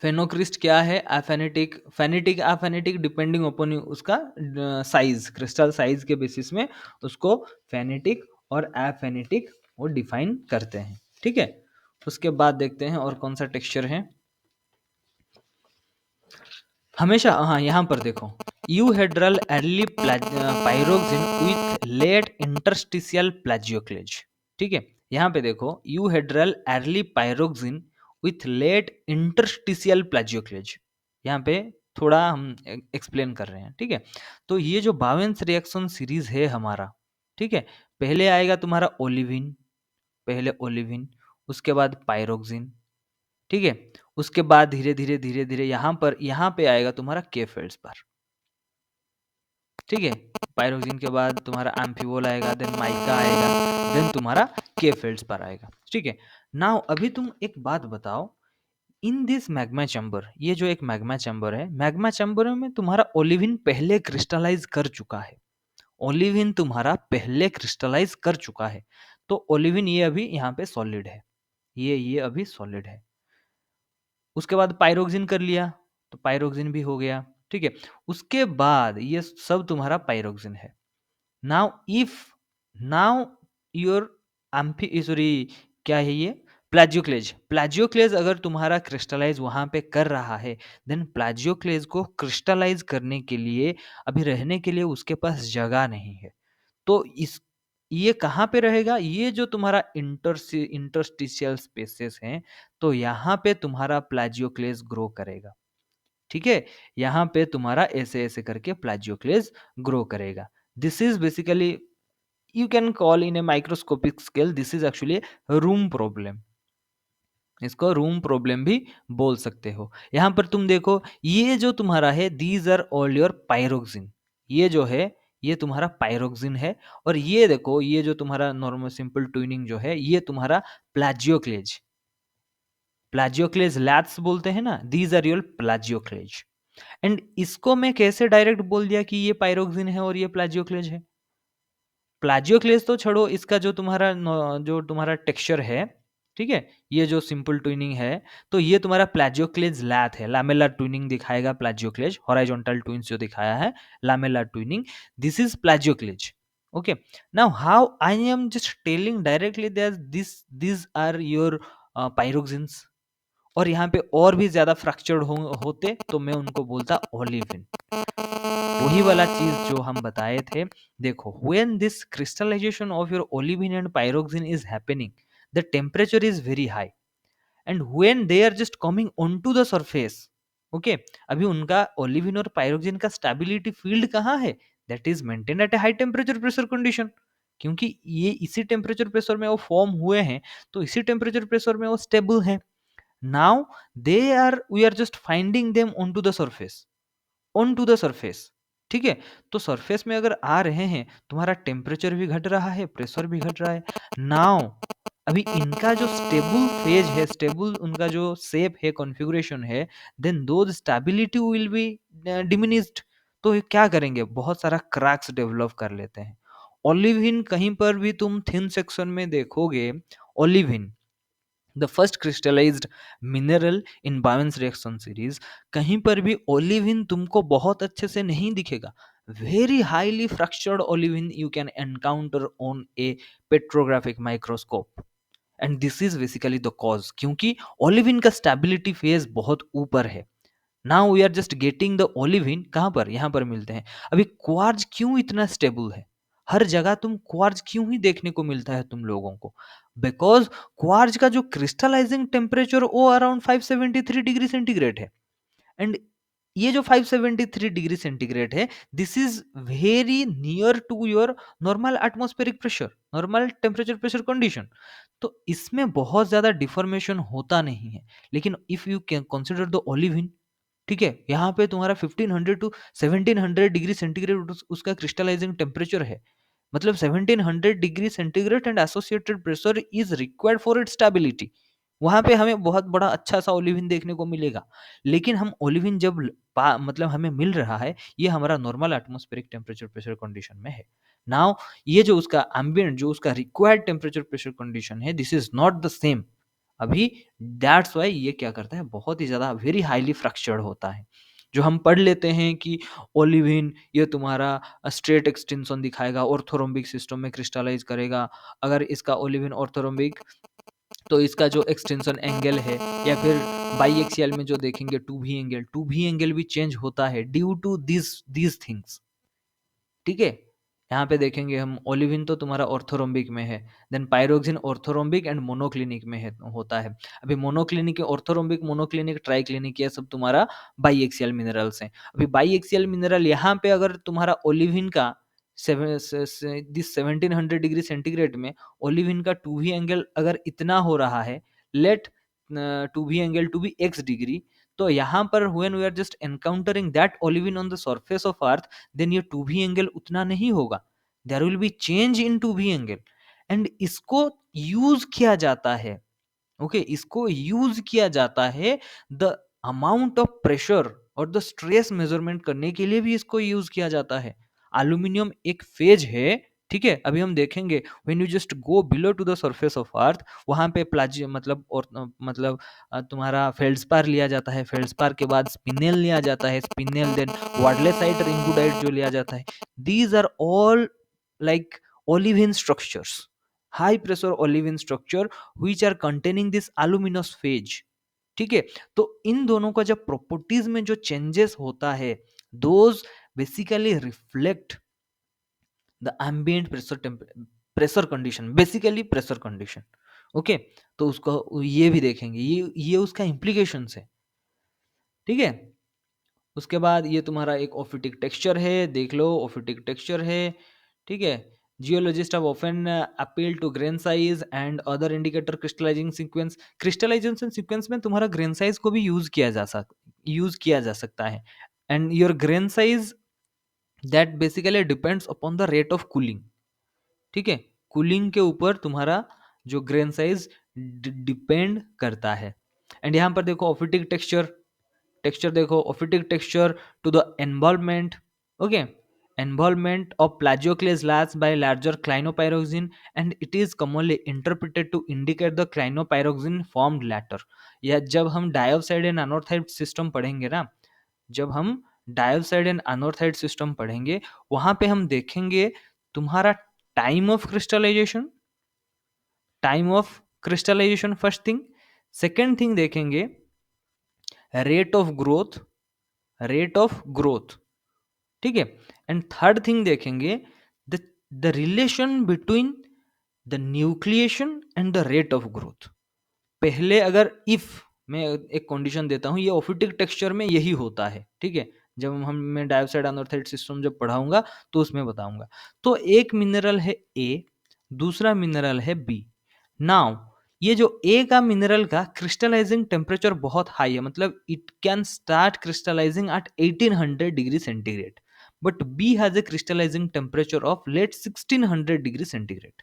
फेनोक्रिस्ट क्या है? एफेनेटिक, फेनेटिक, एफेनेटिक डिपेंडिंग अपॉन उसका size, crystal size के बेसिस में उसको फेनेटिक और एफेनेटिक वो डिफाइन करते हैं, ठीक है। उसके बाद देखते हैं और कौन सा टेक्सचर है। हमेशा हाँ यहाँ पर देखो, euhedral early pyroxene with late interstitial plagioclase, ठीक है। यहाँ पे देखो euhedral early pyroxene with late interstitial plagioclase, यहाँ पे थोड़ा हम एक्सप्लेन कर रहे हैं, ठीक है। तो ये जो बावेंस रिएक्शन सीरीज है हमारा, ठीक है, पहले आएगा तुम्हारा ओलिविन, पहले ओलिविन, उसके बाद पाइरोक्सिन, ठीक है। उसके बाद धीरे धीरे धीरे धीरे यहाँ पे आएगा तुम्हारा के फेल्ड्सपार, ठीक है। पाइरोक्सिन के बाद तुम्हारा एम्फिबोल आएगा, देन माइका आएगा, देन तुम्हारा के फेल्ड्सपार आएगा, ठीक है। नाउ अभी तुम एक बात बताओ, इन दिस मैग्मा चैम्बर, ये जो एक मैग्मा चैम्बर है, मैग्मा चैम्बर में तुम्हारा ओलिविन पहले क्रिस्टलाइज कर चुका है, ओलिविन तुम्हारा पहले क्रिस्टलाइज कर चुका है। तो ओलिविन ये अभी यहाँ पे सॉलिड है, ये अभी सॉलिड है। उसके बाद पाइरोक्सिन कर लिया, तो पाइरोक्सिन भी हो गया, ठीक है। उसके बाद ये सब तुम्हारा पाइरोक्सिन है। Now if now your amphi sorry क्या है ये, प्लाजियोक्लेज, प्लाजियोक्लेज अगर तुम्हारा क्रिस्टलाइज वहां पे कर रहा है, देन प्लाजियोक्लेज को क्रिस्टलाइज करने के लिए अभी रहने के लिए उसके पास जगह नहीं है। तो इस ये कहाँ पे रहेगा? ये जो तुम्हारा इंटरस्टिशियल स्पेसेस हैं, तो यहाँ पे तुम्हारा प्लाजियोक्लेज ग्रो करेगा, ठीक है। यहाँ पे तुम्हारा ऐसे ऐसे करके प्लाजियोक्लेज ग्रो करेगा। This is basically you can call in a microscopic scale this is actually a room problem. इसको रूम प्रॉब्लम भी बोल सकते हो। यहाँ पर तुम देखो ये जो तुम्हारा है these are all your pyroxene, ये जो है ये तुम्हारा पायरोक्सिन है। और ये देखो ये जो तुम्हारा नॉर्मल सिंपल ट्यूनिंग जो है ये तुम्हारा प्लाजियोक्लेज, प्लाजियोक्लेज लैथ्स बोलते हैं ना, दीज आर योर प्लाजियोक्लेज। एंड इसको मैं कैसे डायरेक्ट बोल दिया कि ये पायरोक्सिन है और ये प्लाजियोक्लेज है? प्लाजियोक्लेज तो छोड़ो, इसका जो तुम्हारा जो तुम्हारा टेक्सचर है, ठीक है, ये जो सिंपल ट्विनिंग है तो ये तुम्हारा प्लाजियोक्लेज लैथ है, लामेलर ट्विनिंग दिखाएगा प्लाजियोक्लेज, हॉराइजॉन्टल ट्विन्स जो दिखाया है lamellar twinning, this is plagioclase. Okay, now how I am just telling directly that this are your pyroxenes, और यहाँ पे और भी ज्यादा फ्रैक्चर्ड होते तो मैं उनको बोलता ओलिविन। वही वाला चीज जो हम बताए थे, देखो when this crystallization of your olivine and pyroxene is happening, the temperature is very high and when they are just coming onto the surface, okay, अभी उनका ओलिविन और पायरोक्सिन का स्टेबिलिटी फील्ड कहाँ है, that is maintain at A high temperature pressure condition, क्योंकि ये इसी temperature pressure में वो फॉर्म हुए हैं तो इसी टेम्परेचर प्रेशर में वो स्टेबल है। Now they are we are just finding them on to the surface, on to the surface, ठीक है। तो सरफेस में अगर आ रहे हैं तुम्हारा टेम्परेचर भी घट रहा है, प्रेशर भी घट रहा है। नाउ अभी इनका जो स्टेबल फेज है, स्टेबल उनका जो शेप है, कॉन्फ़िगरेशन है, देन दो स्टेबिलिटी विल बी डिमिनिश्ड। तो ये क्या करेंगे, बहुत सारा क्रैक्स डेवलप कर लेते हैं। ओलिविन कहीं पर भी तुम थिन सेक्शन में देखोगे, olivine the first crystallized mineral in Bowen's reaction series, कहीं पर भी ओलिविन तुमको बहुत अच्छे से नहीं दिखेगा। Very highly fractured olivine you can encounter on a petrographic microscope and this is basically the cause, क्योंकि ओलिविन का स्टेबिलिटी फेज बहुत ऊपर है। Now we are just getting the olivine कहाँ पर, यहाँ पर मिलते हैं। अभी क्वार्ज क्यों इतना स्टेबल है, हर जगह तुम क्वार्ज क्यों ही देखने को मिलता है तुम लोगों को, बिकॉज क्वार्ज का जो क्रिस्टलाइजिंग टेम्परेचर वो अराउंड 573 डिग्री सेंटीग्रेड है। एंड ये जो 573 डिग्री सेंटीग्रेड है this is very near to your normal atmospheric pressure, normal temperature pressure condition. तो इसमें बहुत ज्यादा डिफॉर्मेशन होता नहीं है। लेकिन if you can consider the olivine, ठीक है, यहाँ पे तुम्हारा 1500 टू 1700 डिग्री सेंटीग्रेड उसका क्रिस्टलाइजिंग टेम्परेचर है, मतलब 1700 degree centigrade and associated pressure is required for its stability. वहां पे हमें बहुत बड़ा अच्छा सा ओलिविन देखने को मिलेगा। लेकिन हम ओलिविन जब मतलब हमें मिल रहा है ये हमारा normal atmospheric temperature pressure condition में है। नाउ ये जो उसका एम्बिएंट जो उसका रिक्वायर्ड टेम्परेचर प्रेशर कंडीशन है this is not the same अभी। दैट्स वाई ये क्या करता है, बहुत ही ज़्यादा वेरी हाईली फ्रैक्चर्ड होता है। जो हम पढ़ लेते हैं कि ओलिविन ये तुम्हारा स्ट्रेट एक्सटेंशन दिखाएगा, ऑर्थोरोम्बिक सिस्टम में क्रिस्टलाइज करेगा। अगर इसका ओलिविन ऑर्थोरोम्बिक तो इसका जो एक्सटेंशन एंगल है, या फिर बाई एक्सियल में जो देखेंगे टू भी एंगल भी चेंज होता है ड्यू टू दिस थिंग्स, ठीक है। यहाँ पे देखेंगे हम ओलिविन तो तुम्हारा ऑर्थोरोम्बिक में है, then pyroxene orthorhombic and monoclinic में है होता है। अभी मोनोक्लिनिक, ऑर्थोरोम्बिक, मोनोक्लिनिक, ट्राइक्लिनिक ये सब तुम्हारा बाईएक्सियल मिनरल्स हैं। अभी बाईएक्सियल मिनरल यहाँ पे अगर तुम्हारा ओलिविन का दिस 1700 डिग्री सेंटीग्रेड में ओलिविन का टू भी एंगल अगर इतना हो रहा है, let two V angle to be X degree, तो यहाँ पर when we are just encountering that olivine on the surface of earth, then ये टू भी एंगल उतना नहीं होगा, there will be change in two V angle. And इसको use किया जाता है, ओके इसको यूज किया जाता है द अमाउंट ऑफ प्रेशर और द स्ट्रेस मेजरमेंट करने के लिए भी इसको यूज किया जाता है। एल्यूमिनियम एक फेज है, ठीक है। अभी हम देखेंगे when you just go below to the surface of earth, वहां पे प्लाजी मतलब और मतलब तुम्हारा फेल्ड्स्पार लिया जाता है, फेल्ड्स्पार के बाद स्पिनेल लिया जाता है, स्पिनेल देन वार्डलेसाइट रिंगुडाइट जो लिया जाता है। These are all like olivine structures, high pressure olivine structure which are containing this aluminous phase, ठीक है। तो इन दोनों का जब प्रॉपर्टीज में जो चेंजेस होता है those basically reflect the ambient pressure condition, basically pressure condition, okay. तो उसको ये भी देखेंगे, ये उसका इम्प्लीकेशंस है, ठीक है। उसके बाद ये तुम्हारा एक ऑफिटिक टेक्सचर है, देख लो ऑफिटिक टेक्सचर है, ठीक है। Geologists have often appealed to grain size and other indicator crystallizing sequence. Crystallization sequence में तुम्हारा grain size को भी यूज किया जा सकता है. And your grain size that basically depends upon the rate of cooling. ठीक है, कूलिंग के ऊपर तुम्हारा जो ग्रेन साइज डिपेंड करता है. एंड यहाँ पर देखो ऑफिटिक टेक्सचर, देखो ophitic texture to the involvement. Okay, involvement of plagioclase layers by larger clinopyroxene, and it is commonly interpreted to indicate the clinopyroxene formed later. या जब हम डाइऑक्साइड एंड अनोथाइड सिस्टम पढ़ेंगे ना, जब हम डाइऑक्साइड एंड अनोथाइड सिस्टम पढ़ेंगे, वहां पे हम देखेंगे तुम्हारा time of crystallization, first thing. Second thing देखेंगे रेट ऑफ ग्रोथ, ठीक है. एंड थर्ड थिंग देखेंगे the relation between the nucleation and the rate of growth. पहले अगर इफ मैं एक कंडीशन देता हूं, ये ऑफिटिक टेक्सचर में यही होता है, ठीक है. जब मैं डाइऑक्साइड अनोथाइड सिस्टम जब पढ़ाऊंगा तो उसमें बताऊंगा. तो एक मिनरल है ए, दूसरा मिनरल है बी. नाउ ये जो ए का मिनरल का क्रिस्टलाइजिंग टेम्परेचर बहुत हाई है, मतलब it can start crystallizing at 1800 degree centigrade, but B has a crystallizing temperature of late 1600 degree centigrade.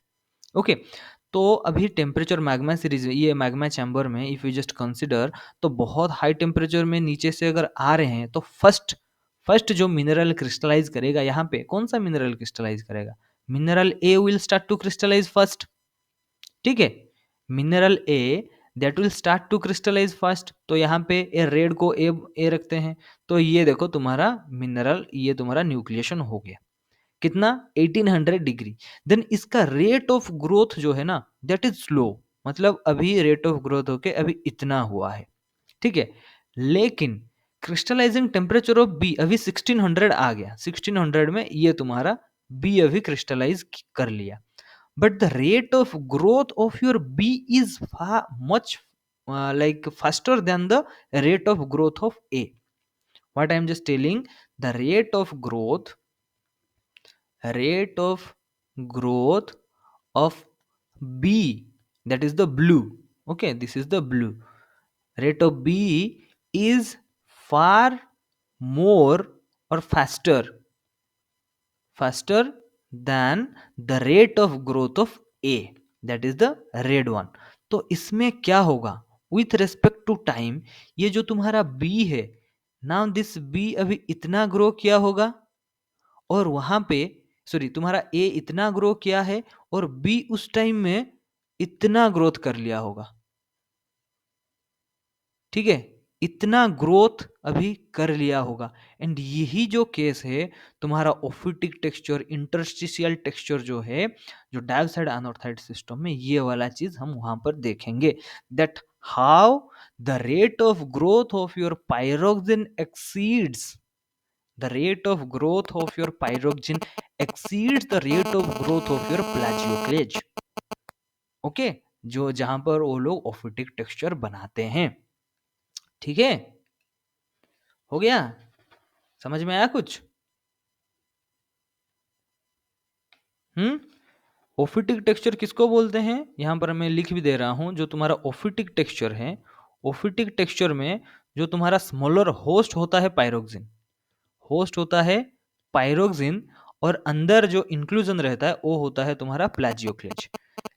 Okay, तो अभी टेम्परेचर मैग्मा सीरीज, ये मैग्मा चैम्बर में इफ यू जस्ट कंसिडर, तो बहुत हाई टेम्परेचर में नीचे से अगर आ रहे हैं तो फर्स्ट जो मिनरल क्रिस्टलाइज करेगा, यहाँ पे कौन सा मिनरल क्रिस्टलाइज करेगा, mineral A will start to crystallize first. ठीक है, mineral A that will start to crystallize first. तो यहाँ पे ए रेड को ए रखते हैं, तो ये देखो तुम्हारा मिनरल, ये तुम्हारा न्यूक्लिएशन हो गया. कितना, 1800 डिग्री. देन इसका रेट ऑफ ग्रोथ जो है ना, दैट इज स्लो, मतलब अभी रेट ऑफ ग्रोथ होके अभी इतना हुआ है, ठीक है. लेकिन क्रिस्टलाइजिंग टेम्परेचर ऑफ बी अभी 1600 आ गया. 1600 में ये तुम्हारा बी अभी क्रिस्टलाइज कर लिया. But the rate of growth of your bee is far much like faster than the rate of growth of A. What I am just telling, the rate of growth of B, that is the blue. Okay, this is the blue. Rate of B is far more or faster than the rate of growth of A, that is the red one. तो इसमें क्या होगा, with respect to time, ये जो तुम्हारा B है, now this B अभी इतना ग्रो किया होगा, और वहां पे सॉरी तुम्हारा A इतना ग्रो किया है और B उस टाइम में इतना ग्रोथ कर लिया होगा. ठीक है, इतना ग्रोथ अभी कर लिया होगा. एंड यही जो केस है तुम्हारा ऑफिटिक टेक्सचर, इंटरस्टिशियल टेक्सचर जो है, जो डाइऑक्साइड अनोथाइड सिस्टम में, ये वाला चीज हम वहां पर देखेंगे. That how the rate of growth of your pyroxene exceeds the rate of growth of your pyroxene exceeds the rate of growth of your plagioclase. Okay, जो जहां पर वो लोग ऑफिटिक टेक्सचर बनाते हैं. ठीक है, हो गया, समझ में आया कुछ. ऑफिटिक टेक्सचर किसको बोलते हैं, यहां पर मैं लिख भी दे रहा हूं. जो तुम्हारा ऑफिटिक टेक्सचर है, ऑफिटिक टेक्सचर में जो तुम्हारा स्मॉलर होस्ट होता है पायरोक्सिन, और अंदर जो इंक्लूजन रहता है वो होता है तुम्हारा प्लाजियोक्लेज.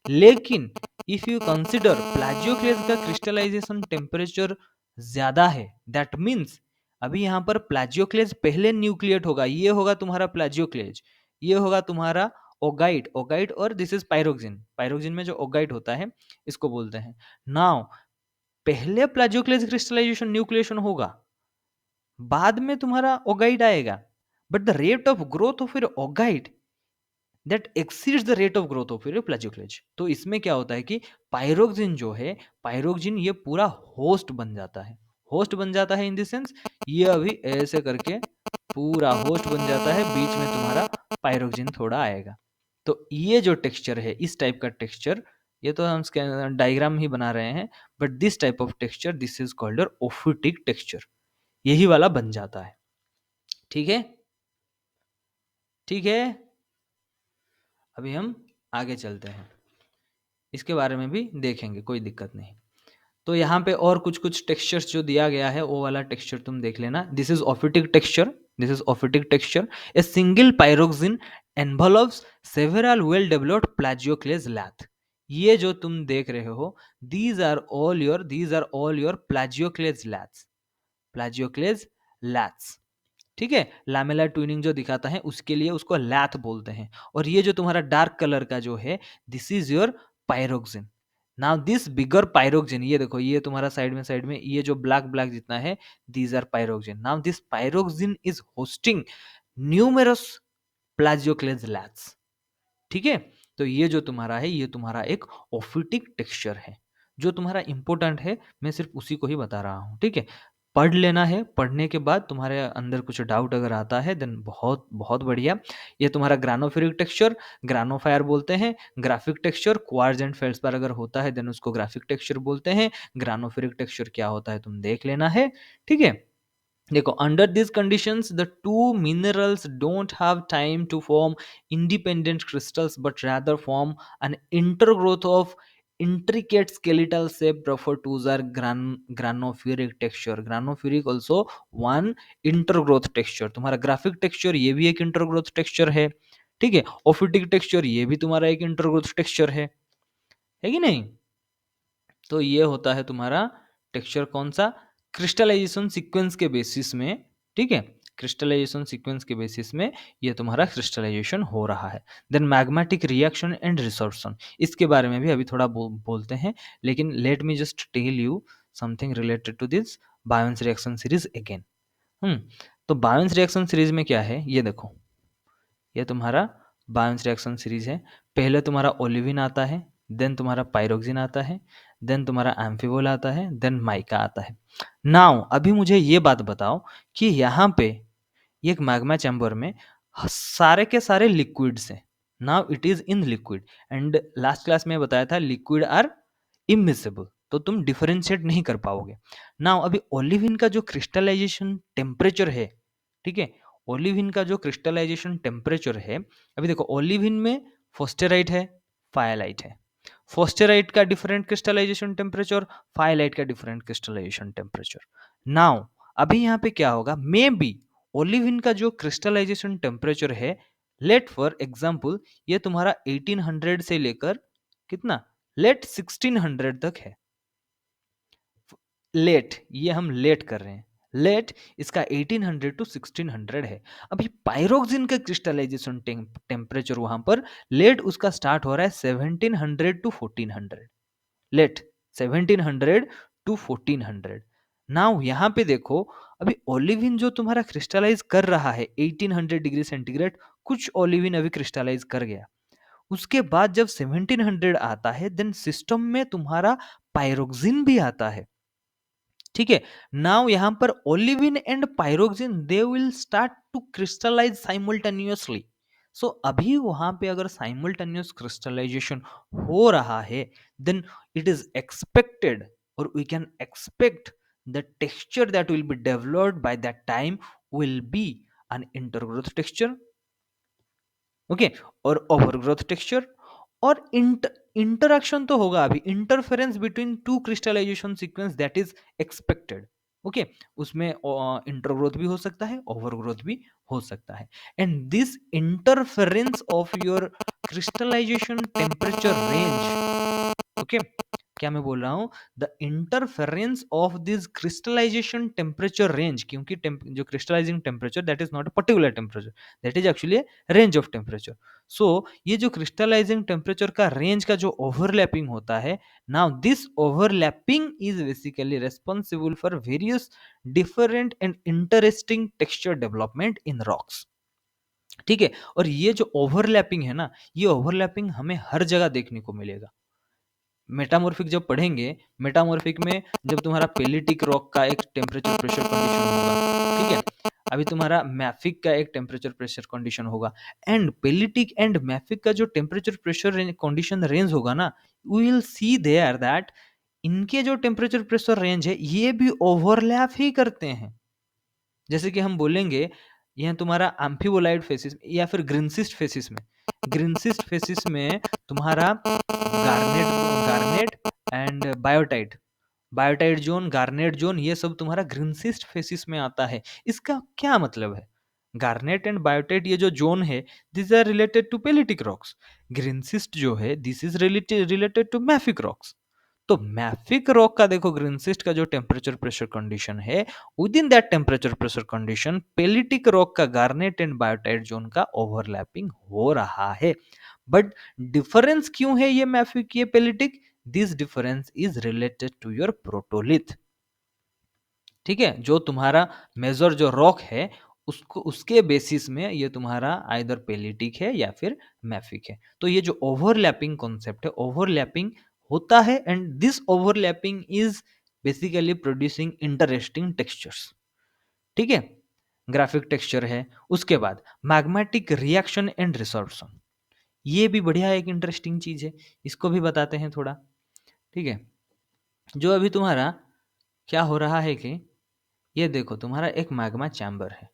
लेकिन इफ यू कंसिडर प्लाजियोक्लेज का क्रिस्टलाइजेशन टेम्परेचर ज्यादा है, दैट मीन्स अभी यहाँ पर प्लाजियोक्लेज पहले न्यूक्लिएट होगा, ये होगा तुम्हारा प्लाजियोक्लेज, ये होगा तुम्हारा ओगाइट और दिस इज पायरोक्सिन में जो ओगाइट होता है इसको बोलते हैं. नाउ पहले प्लाजियोक्लेज क्रिस्टलाइजेशन न्यूक्लिएशन होगा, बाद में तुम्हारा ओगाइट आएगा, but the rate of growth of your augite that exceeds the rate of growth of your plagioclase. तो इसमें क्या होता है कि पायरोक्सिन जो है, पायरोक्सिन ये पूरा होस्ट बन जाता है इन द सेंस, ये अभी ऐसे करके पूरा होस्ट बन जाता है, बीच में तुम्हारा पायरोक्सिन थोड़ा आएगा. तो ये जो टेक्सचर है, इस टाइप का टेक्सचर, ये तो हम डायग्राम ही बना रहे हैं, but this type of texture, this is called ophitic texture, यही वाला बन जाता है. ठीक है, ठीक है. अभी हम आगे चलते हैं, इसके बारे में भी देखेंगे, कोई दिक्कत नहीं। तो यहाँ पे और कुछ कुछ टेक्सचर्स जो दिया गया है वो वाला टेक्सचर तुम देख लेना। This is ophitic texture, this is ophitic texture. A single pyroxene envelops several well developed plagioclase lath. ये जो तुम देख रहे हो, these are all your plagioclase laths, plagioclase laths. ठीक है, लैमेलर ट्विनिंग जो दिखाता है उसके लिए उसको लैथ बोलते हैं। और ये जो तुम्हारा डार्क कलर का जो है, this is your pyroxene. Now this bigger pyroxene, ये देखो, ये तुम्हारा साइड में ये जो ब्लैक ब्लैक जितना है, these are pyroxene. Now this pyroxene is hosting numerous plagioclase laths. ठीक है, तो ये जो तुम्हारा है, ये तुम्हारा एक ऑफिटिक टेक्सचर है जो तुम्हारा इंपॉर्टेंट है। मैं सिर्फ उसी को ही बता रहा हूँ। ठीक है, पढ़ लेना है, पढ़ने के बाद तुम्हारे अंदर कुछ डाउट अगर आता है देन बहुत बहुत बढ़िया। ये तुम्हारा ग्रानोफेरिक टेक्सचर, ग्रानोफायर बोलते हैं। ग्राफिक टेक्सचर क्वार्ट्ज एंड फेल्ड्सपार अगर होता है देन उसको ग्राफिक टेक्सचर बोलते हैं। ग्रानोफेरिक टेक्सचर क्या होता है तुम देख लेना है। ठीक है, देखो, under this conditions the two minerals don't have time to form independent crystals but rather form an intergrowth of intricate skeletal shape referred to as granophyric texture. Granophyric also one intergrowth texture। तुम्हारा graphic texture ये भी एक इंटरग्रोथ texture है। ठीक है, ophitic texture ये भी तुम्हारा एक इंटरग्रोथ टेक्सचर है कि नहीं? तो ये होता है तुम्हारा टेक्सचर कौन सा? क्रिस्टलाइजेशन सीक्वेंस के बेसिस में। ठीक है, क्रिस्टलाइजेशन सीक्वेंस के बेसिस में ये तुम्हारा क्रिस्टलाइजेशन हो रहा है। Then magmatic reaction and resorption, इसके बारे में भी अभी थोड़ा बोलते हैं, लेकिन let me just tell you something related to this Bowen's reaction series again. तो बायोन्स रिएक्शन सीरीज में क्या है, ये देखो, ये तुम्हारा बायोन्स रिएक्शन सीरीज है। पहले तुम्हारा ओलिविन आता है, देन तुम्हारा पायरोक्सिन आता है, देन तुम्हारा एम्फिबोल आता है, देन माइका आता है। नाउ अभी मुझे ये बात बताओ कि यहाँ पे एक मैग्मा चैम्बर में सारे के सारे लिक्विड्स हैं। Now it is in liquid, and last class में बताया था लिक्विड आर इमिसिबल, तो तुम डिफरेंशिएट नहीं कर पाओगे। नाउ अभी ओलिविन का जो क्रिस्टलाइजेशन टेम्परेचर है, ठीक है, ओलिविन का जो क्रिस्टलाइजेशन टेम्परेचर है, अभी देखो ओलिविन में फोस्टेराइट है, फायलाइट है। फोस्टेराइट का डिफरेंट क्रिस्टलाइजेशन टेम्परेचर, फायलाइट का डिफरेंट क्रिस्टलाइजेशन टेम्परेचर। नाउ अभी यहाँ पे क्या होगा, मे बी ओलिविन का जो क्रिस्टलाइजेशन टेम्परेचर है, लेट फॉर एग्जाम्पल ये तुम्हारा 1800 से लेकर कितना, लेट 1600 तक है। लेट, ये हम लेट कर रहे हैं, लेट इसका 1800 टू 1600 है। अभी पायरोक्सिन का क्रिस्टलाइजेशन टेम्परेचर वहां पर लेट उसका स्टार्ट हो रहा है 1700 टू 1400। Late 1700 to 1400। नाउ यहाँ पे देखो, अभी ओलिविन जो तुम्हारा क्रिस्टलाइज कर रहा है 1800 डिग्री सेंटीग्रेड, कुछ ओलिविन अभी क्रिस्टलाइज कर गया। उसके बाद जब 1700 आता है देन सिस्टम में तुम्हारा पायरोक्सिन भी आता है। ठीक है, नाउ यहाँ पर olivine and pyroxene they will start to crystallize simultaneously. So अभी वहां पे अगर साइमल्टेनियस क्रिस्टलाइजेशन हो रहा है देन इट इज एक्सपेक्टेड, और we can expect the texture that will be developed by that time will be an intergrowth texture, okay, और overgrowth texture. और इंटरक्शन तो होगा, अभी interference between two crystallization sequence that is expected. Okay, उसमें intergrowth भी हो सकता है, ओवरग्रोथ भी हो सकता है। And this interference of your crystallization temperature range, okay, क्या मैं बोल रहा हूं, the interference of this crystallization temperature range, क्योंकि जो crystallizing temperature that is not a particular temperature, that is actually range of temperature. So ये जो crystallizing temperature का रेंज का जो ओवरलैपिंग होता है, now this overlapping is basically responsible for various different and interesting texture development in rocks. ठीक है, और ये जो ओवरलैपिंग है ना, ये ओवरलैपिंग हमें हर जगह देखने को मिलेगा। मेटामॉर्फिक जब पढ़ेंगे, मेटामॉर्फिक में जब तुम्हारा पेलिटिक रॉक का एक टेम्परेचर प्रेशर कंडीशन होगा, ठीक है, अभी तुम्हारा मैफिक का एक टेम्परेचर प्रेशर कंडीशन होगा, एंड पेलिटिक एंड मैफिक का जो टेम्परेचर प्रेशर कंडीशन रेंज होगा ना, we will see there that इनके जो टेम्परेचर प्रेशर रेंज है ये भी ओवरलैप ही करते हैं। जैसे कि हम बोलेंगे यह तुम्हारा एम्फीबोलाइड फेसिस या फिर ग्रिनसिस्ट फेसिस में, ग्रीनसिस्ट फेसिस में तुम्हारा garnet garnet and biotite, biotite zone, garnet zone, ये सब तुम्हारा ग्रीनसिस्ट फेसिस में आता है। इसका क्या मतलब है? गार्नेट एंड बायोटाइट ये जो जोन है, this are related to pelitic rocks. Greenschist जो है, this is related to mafic rocks. तो मैफिक रॉक का देखो, ग्रीनसिस्ट का जो टेम्परेचर प्रेशर कंडीशन है, within that temperature pressure condition pelitic rock का गार्नेट एंड बायोटाइट जोन का ओवरलैपिंग हो रहा है। बट डिफरेंस क्यों है ये मैफिक ये pelitic? This difference is related to your protolith. ठीक है, जो तुम्हारा मेजर जो रॉक है, उसको उसके बेसिस में ये तुम्हारा आइदर पेलिटिक है या फिर मैफिक है। तो ये जो ओवरलैपिंग कॉन्सेप्ट है, ओवरलैपिंग होता है, and this overlapping is basically producing interesting textures. ठीक है, ग्राफिक टेक्सचर है। उसके बाद मैग्मेटिक रिएक्शन एंड रिसॉर्प्शन, ये भी बढ़िया एक इंटरेस्टिंग चीज है, इसको भी बताते हैं थोड़ा। ठीक है, जो अभी तुम्हारा क्या हो रहा है कि ये देखो, तुम्हारा एक मैग्मा चैम्बर है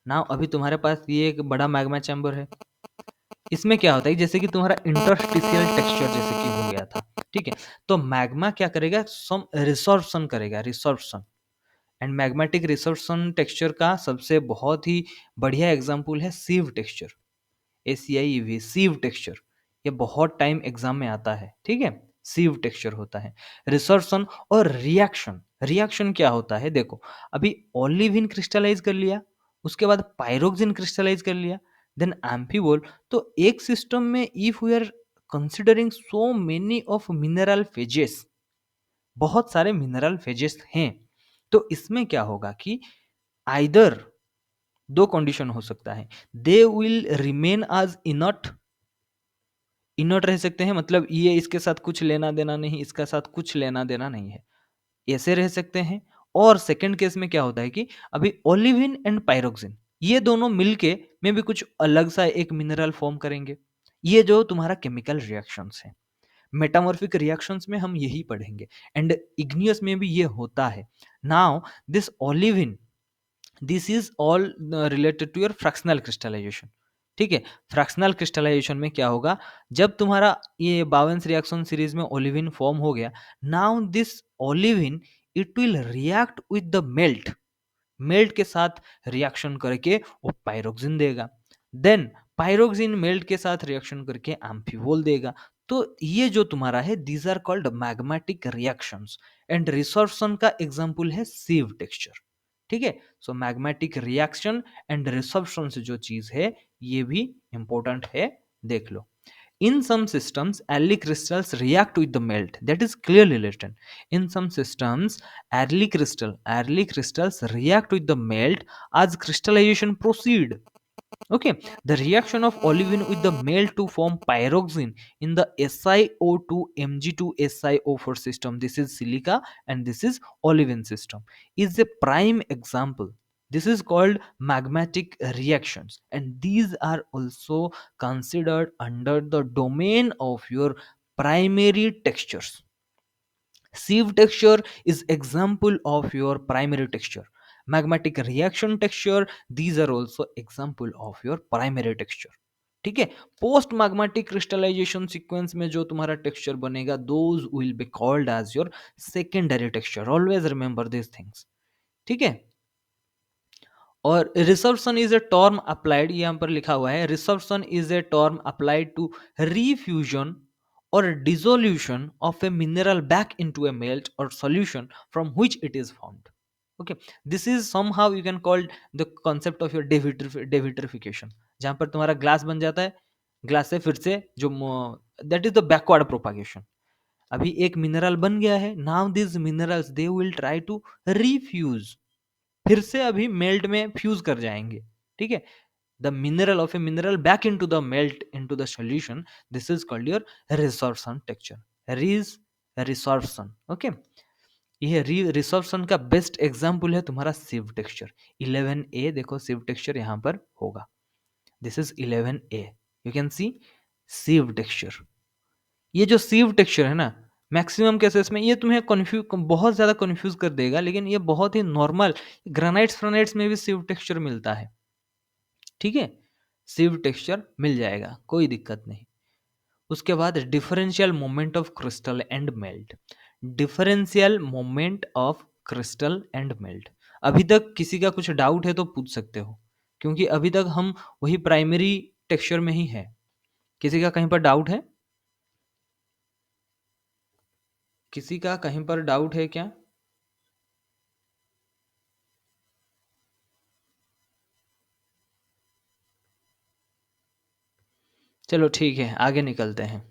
ना, अभी तुम्हारे पास ये एक बड़ा मैग्मा चैम्बर है। इसमें क्या होता है, जैसे कि तुम्हारा इंटरस्टिशियल टेक्सचर जैसे कि हो गया था। ठीक है, तो मैग्मा क्या करेगा, सम रिसॉर्प्शन करेगा, resorption. And magmatic resorption texture का सबसे बहुत ही बढ़िया एग्जांपल है सीव टेक्सचर, ACIEV, सीव टेक्सचर। ये बहुत टाइम एग्जाम में आता है। ठीक है, सीव टेक्सचर होता है। रिसर्शन और रिएक्शन, रिएक्शन क्या होता है, देखो अभी ओलिविन क्रिस्टलाइज कर लिया, उसके बाद पायरोक्सिन क्रिस्टलाइज कर लिया, देन एम्फीबोल। तो एक सिस्टम में if we are considering so many of mineral phases, बहुत सारे मिनरल फेजेस हैं, तो इसमें क्या होगा कि आइदर दो कंडीशन हो सकता है, they will remain as inert, inert रह सकते हैं, मतलब ये इसके साथ कुछ लेना देना नहीं, इसका साथ कुछ लेना देना नहीं है, ऐसे रह सकते हैं। और सेकंड केस में क्या होता है कि अभी ओलिविन एंड पायरोक्सिन ये दोनों मिलके में भी कुछ अलग सा एक मिनरल फॉर्म करेंगे। ये जो तुम्हारा केमिकल रिएक्शंस है, मेटामॉर्फिक रिएक्शंस में हम यही पढ़ेंगे, एंड इग्नियस में भी ये होता है। Now this olivine, this is all related to your fractional crystallization. ठीक है, फ्रैक्शनल क्रिस्टलाइजेशन में क्या होगा, जब तुम्हारा ये बावेंस रिएक्शन सीरीज में ओलिविन फॉर्म हो गया, now this olivine it will react with the melt, melt के साथ रिएक्शन करके वो पायरोक्सिन देगा, देन पायरोक्सिन मेल्ट के साथ रिएक्शन करके एम्फिबोल देगा। तो ये जो तुम्हारा है, these are called magmatic reactions, and resorption का एग्जांपल है सीव टेक्सचर। ठीक है, so magmatic reaction and resorption से जो चीज है, ये भी इंपॉर्टेंट है, देख लो। In some systems, early crystals react with the melt. That is clearly written. In some systems, early crystals react with the melt as crystallization proceed. Okay, the reaction of olivine with the melt to form pyroxene in the SiO2 Mg2 SiO4 system. This is silica and this is olivine system. Is a prime example. This is called magmatic reactions, and these are also considered under the domain of your primary textures. Sieve texture is example of your primary texture. Magmatic reaction texture, these are also example of your primary texture. ठीक है, post magmatic crystallisation sequence में जो तुम्हारा texture बनेगा, those will be called as your secondary texture. Always remember this things. ठीक है, और resorption is a term applied, यहाँ पर लिखा हुआ है, resorption is a term applied to refusion or dissolution of a mineral back into a melt or solution from which it is formed. Okay, this is somehow you can call the concept of your devitrification, जहां पर तुम्हारा glass बन जाता है, glass से फिर से जो that is the backward propagation. अभी एक मिनरल बन गया है, now this minerals they will try to refuse, फिर से अभी मेल्ट में फ्यूज कर जाएंगे। ठीक है, the mineral of a mineral back into the melt into the solution, this is called your resorption texture, resorption। okay, ये रिसॉर्प्शन का बेस्ट एग्जांपल है तुम्हारा सिव टेक्सचर 11A। देखो सिव टेक्सचर यहां पर होगा, this is 11A, you can see sieve texture. ये जो सिव टेक्सचर है ना, मैक्सिमम केसेस में ये तुम्हें कंफ्यूज, बहुत ज्यादा कंफ्यूज कर देगा, लेकिन ये बहुत ही नॉर्मल, ग्रेनाइट्स फ्रेनाइट्स में भी सिव टेक्सचर मिलता है। ठीक है, सिव टेक्सचर मिल जाएगा, कोई दिक्कत नहीं। उसके बाद differential moment of crystal and melt. Differential moment of crystal and melt, अभी तक किसी का कुछ डाउट है तो पूछ सकते हो, क्योंकि अभी तक हम वही प्राइमरी टेक्सचर में ही है। किसी का कहीं पर डाउट है? किसी का कहीं पर डाउट है क्या? चलो ठीक है, आगे निकलते हैं।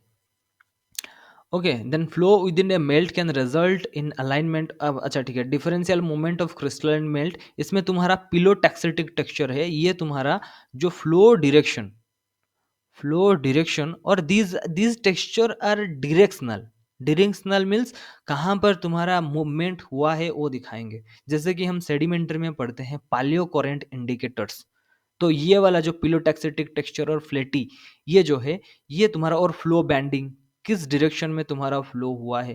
Okay, then flow within a melt can result in alignment. अब अच्छा ठीक है, differential moment of crystal and melt, इसमें तुम्हारा पिलोटैक्सिटिक टेक्सचर है, ये तुम्हारा जो फ्लो डिरेक्शन और these texture are directional. Directional means कहाँ पर तुम्हारा मूवमेंट हुआ है वो दिखाएंगे। जैसे कि हम सेडिमेंट्री में पढ़ते हैं पालियो करेंट इंडिकेटर्स, तो ये वाला जो पिलोटैक्सिटिक टेक्सचर और फ्लेटी, ये जो है ये तुम्हारा, और फ्लो बैंडिंग, किस डायरेक्शन में तुम्हारा फ्लो हुआ है,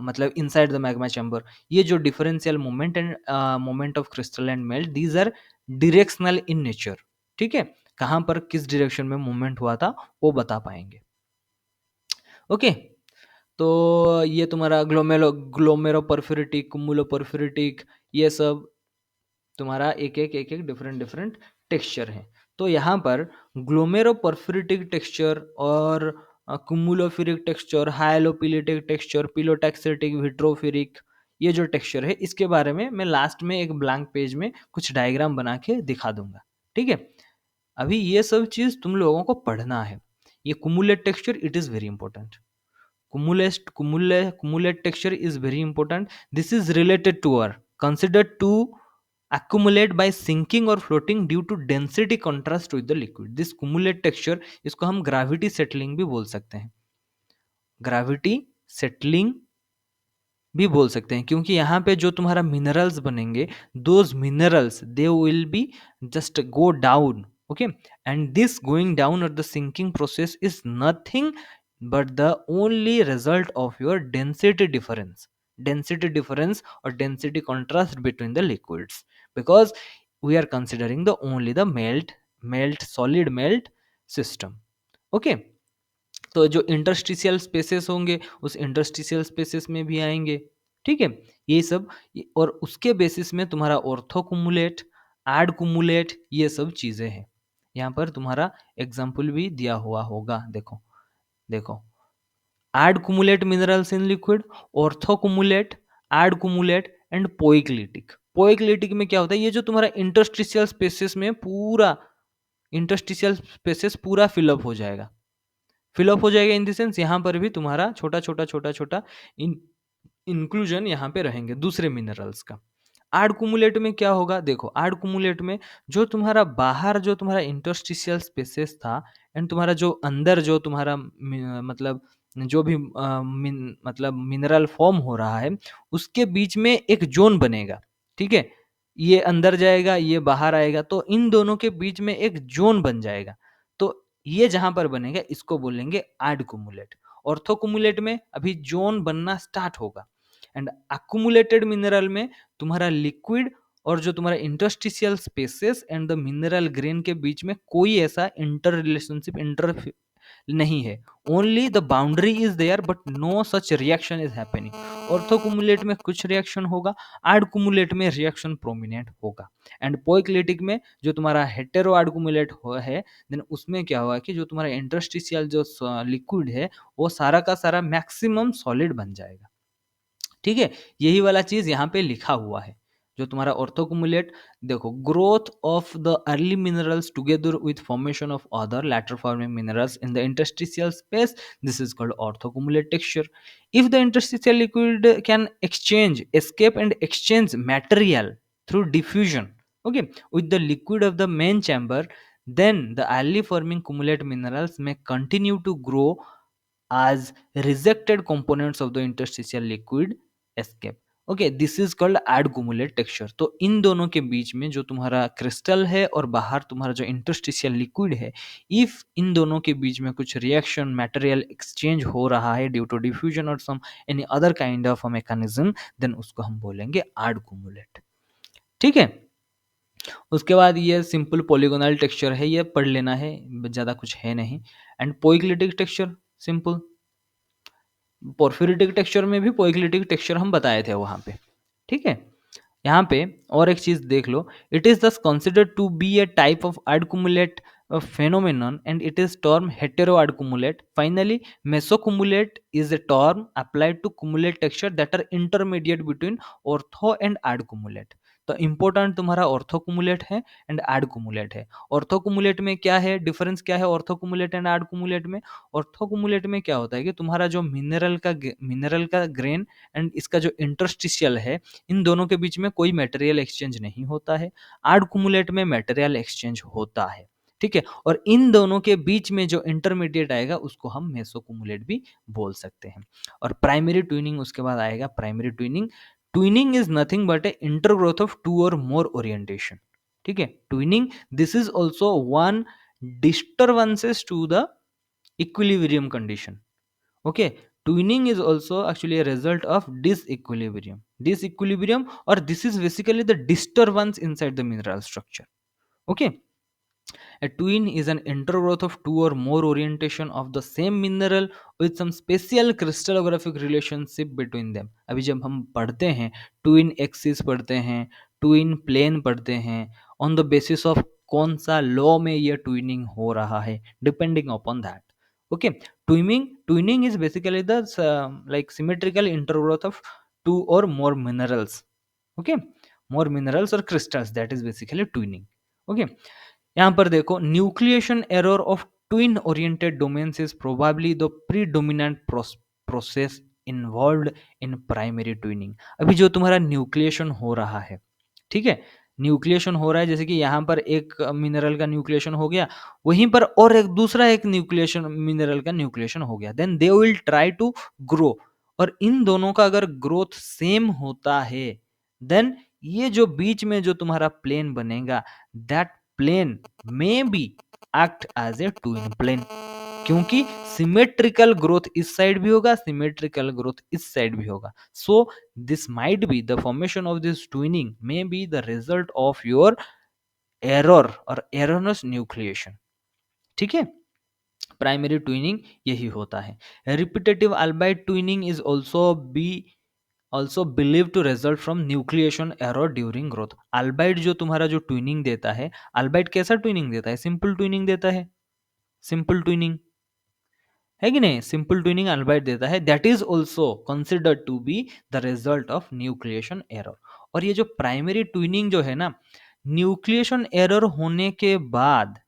मतलब इनसाइड द मैग्मा चैम्बर, ये जो differential moment and moment of crystal and melt, these are directional in nature. ठीक है, कहाँ पर किस डायरेक्शन में मूवमेंट हुआ था वो बता पाएंगे। ओके, तो ये तुम्हारा ग्लोमेरो कुमुलो, ये सब तुम्हारा एक एक डिफरेंट डिफरेंट टेक्सचर है। तो यहाँ पर ग्लोमेरोपर्फिरिटिक टेक्सचर और कुमुलोफिरिक टेक्सचर, हाइलोपिलिटिक टेक्सचर, पिलोटैक्सिटिक, विट्रोफिरिक, ये जो टेक्सचर है इसके बारे में मैं लास्ट में एक ब्लैंक पेज में कुछ डायग्राम बना के दिखा दूंगा। ठीक है, अभी ये सब चीज तुम लोगों को पढ़ना है। ये cumulate texture, it is very important. Cumulate texture is very important. This is related to, or considered to accumulate by sinking or floating due to density contrast with the liquid. This cumulate texture, इसको हम gravity settling भी बोल सकते हैं। Gravity settling भी बोल सकते हैं, क्योंकि यहाँ पे जो तुम्हारा मिनरल्स बनेंगे, those minerals they will be just go down. Okay, and this going down और the sinking process is nothing but the only result of your density difference or density contrast between the liquids, because we are considering the only the solid melt system. Okay, तो जो interstitial spaces होंगे उस interstitial spaces में भी आएंगे। ठीक है, ये सब और उसके बेसिस में तुम्हारा ऑर्थोकुमुलेट, एडकुमुलेट, ये सब चीजें हैं। यहाँ पर तुम्हारा एग्जाम्पल भी दिया हुआ होगा, देखो देखो, add cumulate minerals in liquid, orthocumulate, add cumulate and poikilitic. Poikilitic में क्या होता है, ये जो तुम्हारा इंटरस्टिशियल स्पेसेस पूरा फिलअप हो जाएगा। फिलअप हो जाएगा इन द सेंस यहाँ पर भी तुम्हारा छोटा छोटा इंक्लूजन यहाँ पे रहेंगे दूसरे मिनरल्स का। आर्ड कुमुलेट में क्या होगा, देखो आर्ड कुमुलेट में जो तुम्हारा बाहर जो तुम्हारा इंटरस्टिशियल स्पेसेस था एंड तुम्हारा जो अंदर जो तुम्हारा मतलब जो भी मतलब मिनरल फॉर्म हो रहा है उसके बीच में एक जोन बनेगा। ठीक है, ये अंदर जाएगा ये बाहर आएगा, तो इन दोनों के बीच में एक जोन बन जाएगा। तो ये जहां पर बनेगा इसको बोलेंगे आर्ड कुमुलेट। ऑर्थोकुमुलेट में अभी जोन बनना स्टार्ट होगा। एंड अक्युमुलेटेड मिनरल में तुम्हारा लिक्विड और जो तुम्हारा interstitial spaces and the mineral grain के बीच में कोई ऐसा इंटर रिलेशनशिप नहीं है। Only the boundary is there but no such reaction is happening. Orthocumulate में कुछ रिएक्शन होगा, आर्डकुमुलेट में रिएक्शन प्रोमिनेंट होगा। एंड पोइक्लेटिक में जो तुम्हारा हेटेरो आर्डकुमुलेट है, देन उसमें क्या होगा कि जो तुम्हारा इंटरस्टिशियल जो लिक्विड है वो सारा का सारा मैक्सिमम सॉलिड बन जाएगा। ठीक है, यही वाला चीज यहाँ पे लिखा हुआ है जो तुम्हारा ऑर्थोकुमुलेट। देखो, growth of the early minerals together with formation of other later forming minerals in the interstitial space, this is called orthocumulate texture. If the interstitial liquid can escape and exchange material through diffusion, okay, with the liquid of the main chamber, then the early forming cumulate minerals may continue to grow as rejected components of the interstitial liquid escape. Okay, this is called adcumulate texture. तो इन दोनों के बीच में जो तुम्हारा crystal है और बाहर तुम्हारा जो इंटरस्टिशियल लिक्विड है, इफ इन दोनों के बीच में कुछ रिएक्शन मटेरियल एक्सचेंज हो रहा है ड्यू टू डिफ्यूजन और some any other kind of mechanism, then उसको हम बोलेंगे एडकुमुलेट। ठीक है, उसके बाद ये सिंपल पॉलीगोनल टेक्सचर है, ये पढ़ लेना है, ज़्यादा कुछ है नहीं। And poikilitic texture simple, porphyritic texture में भी पोइक्लिटिक टेक्सचर हम बताए थे वहाँ पे, ठीक है। यहाँ पे और एक चीज देख लो, it is this considered to be a type of adcumulate phenomenon and it is term heteroadcumulate. Finally, mesocumulate is a term applied to cumulate texture that are intermediate between ortho and adcumulate. तो important तुम्हारा ऑर्थोकुमुलेट है and एडकुमुलेट है। ऑर्थोकुमुलेट में क्या है difference, क्या है ऑर्थोकुमुलेट and एडकुमुलेट में? ऑर्थोकुमुलेट में क्या होता है कि तुम्हारा जो मिनरल का ग्रेन एंड इसका जो इंटरस्टिशियल है, इन दोनों के बीच में कोई मटेरियल एक्सचेंज नहीं होता है। एडकुमुलेट में मटेरियल एक्सचेंज होता है, ठीक है। और इन दोनों के बीच में जो इंटरमीडिएट आएगा उसको हम मेसोकुमुलेट भी बोल सकते हैं। और प्राइमरी ट्यूनिंग उसके बाद आएगा। Primary tuning, tuning is nothing but a intergrowth of two or more orientation, ठीक है। Tuning, this is also one disturbances to the equilibrium condition, okay. Tuning is also actually a result of disequilibrium, or this is basically the disturbance inside the mineral structure, okay. A twin is an intergrowth of two or more orientation of the same mineral with some special crystallographic relationship between them. अभी जब हम पढ़ते हैं twin axis पढ़ते हैं, twin plane पढ़ते हैं, on the basis of कौन सा लॉ में ये ट्विनिंग हो रहा है, depending upon that, okay. Twinning is basically the like symmetrical intergrowth of two or more minerals, okay. More minerals or crystals, that is basically twinning, okay. यहाँ पर देखो, nucleation error of twin oriented domains is probably the predominant process involved in primary twinning. अभी जो तुम्हारा nucleation हो रहा है, ठीक है, न्यूक्लिएशन हो रहा है, जैसे कि यहाँ पर एक मिनरल का न्यूक्लिएशन हो गया, वहीं पर और एक दूसरा एक न्यूक्लिएशन मिनरल का न्यूक्लिएशन हो गया, then they will try to grow. और इन दोनों का अगर ग्रोथ सेम होता है, देन ये जो बीच में जो तुम्हारा प्लेन बनेगा, दैट प्लेन में be act as a twin plane, क्योंकि सिमेट्रिकल ग्रोथ इस साइड भी होगा, सिमेट्रिकल ग्रोथ इस साइड भी होगा। So this might be the formation of this twinning may be the result of your error और एररनेस न्यूक्लिएशन, ठीक है। प्राइमरी ट्विनिंग यही होता है। Repetitive albite twinning is also believe to result from nucleation error during growth. Albite जो तुम्हारा जो twinning देता है, अल्बाइट कैसा ट्विनिंग देता है? सिंपल ट्विनिंग देता है, सिंपल ट्विनिंग है कि नहीं, सिंपल ट्विनिंग अल्बाइट देता है, that is also considered to be the result of nucleation error. और ये जो प्राइमरी ट्विनिंग जो है ना, न्यूक्लिएशन एरर होने के बाद,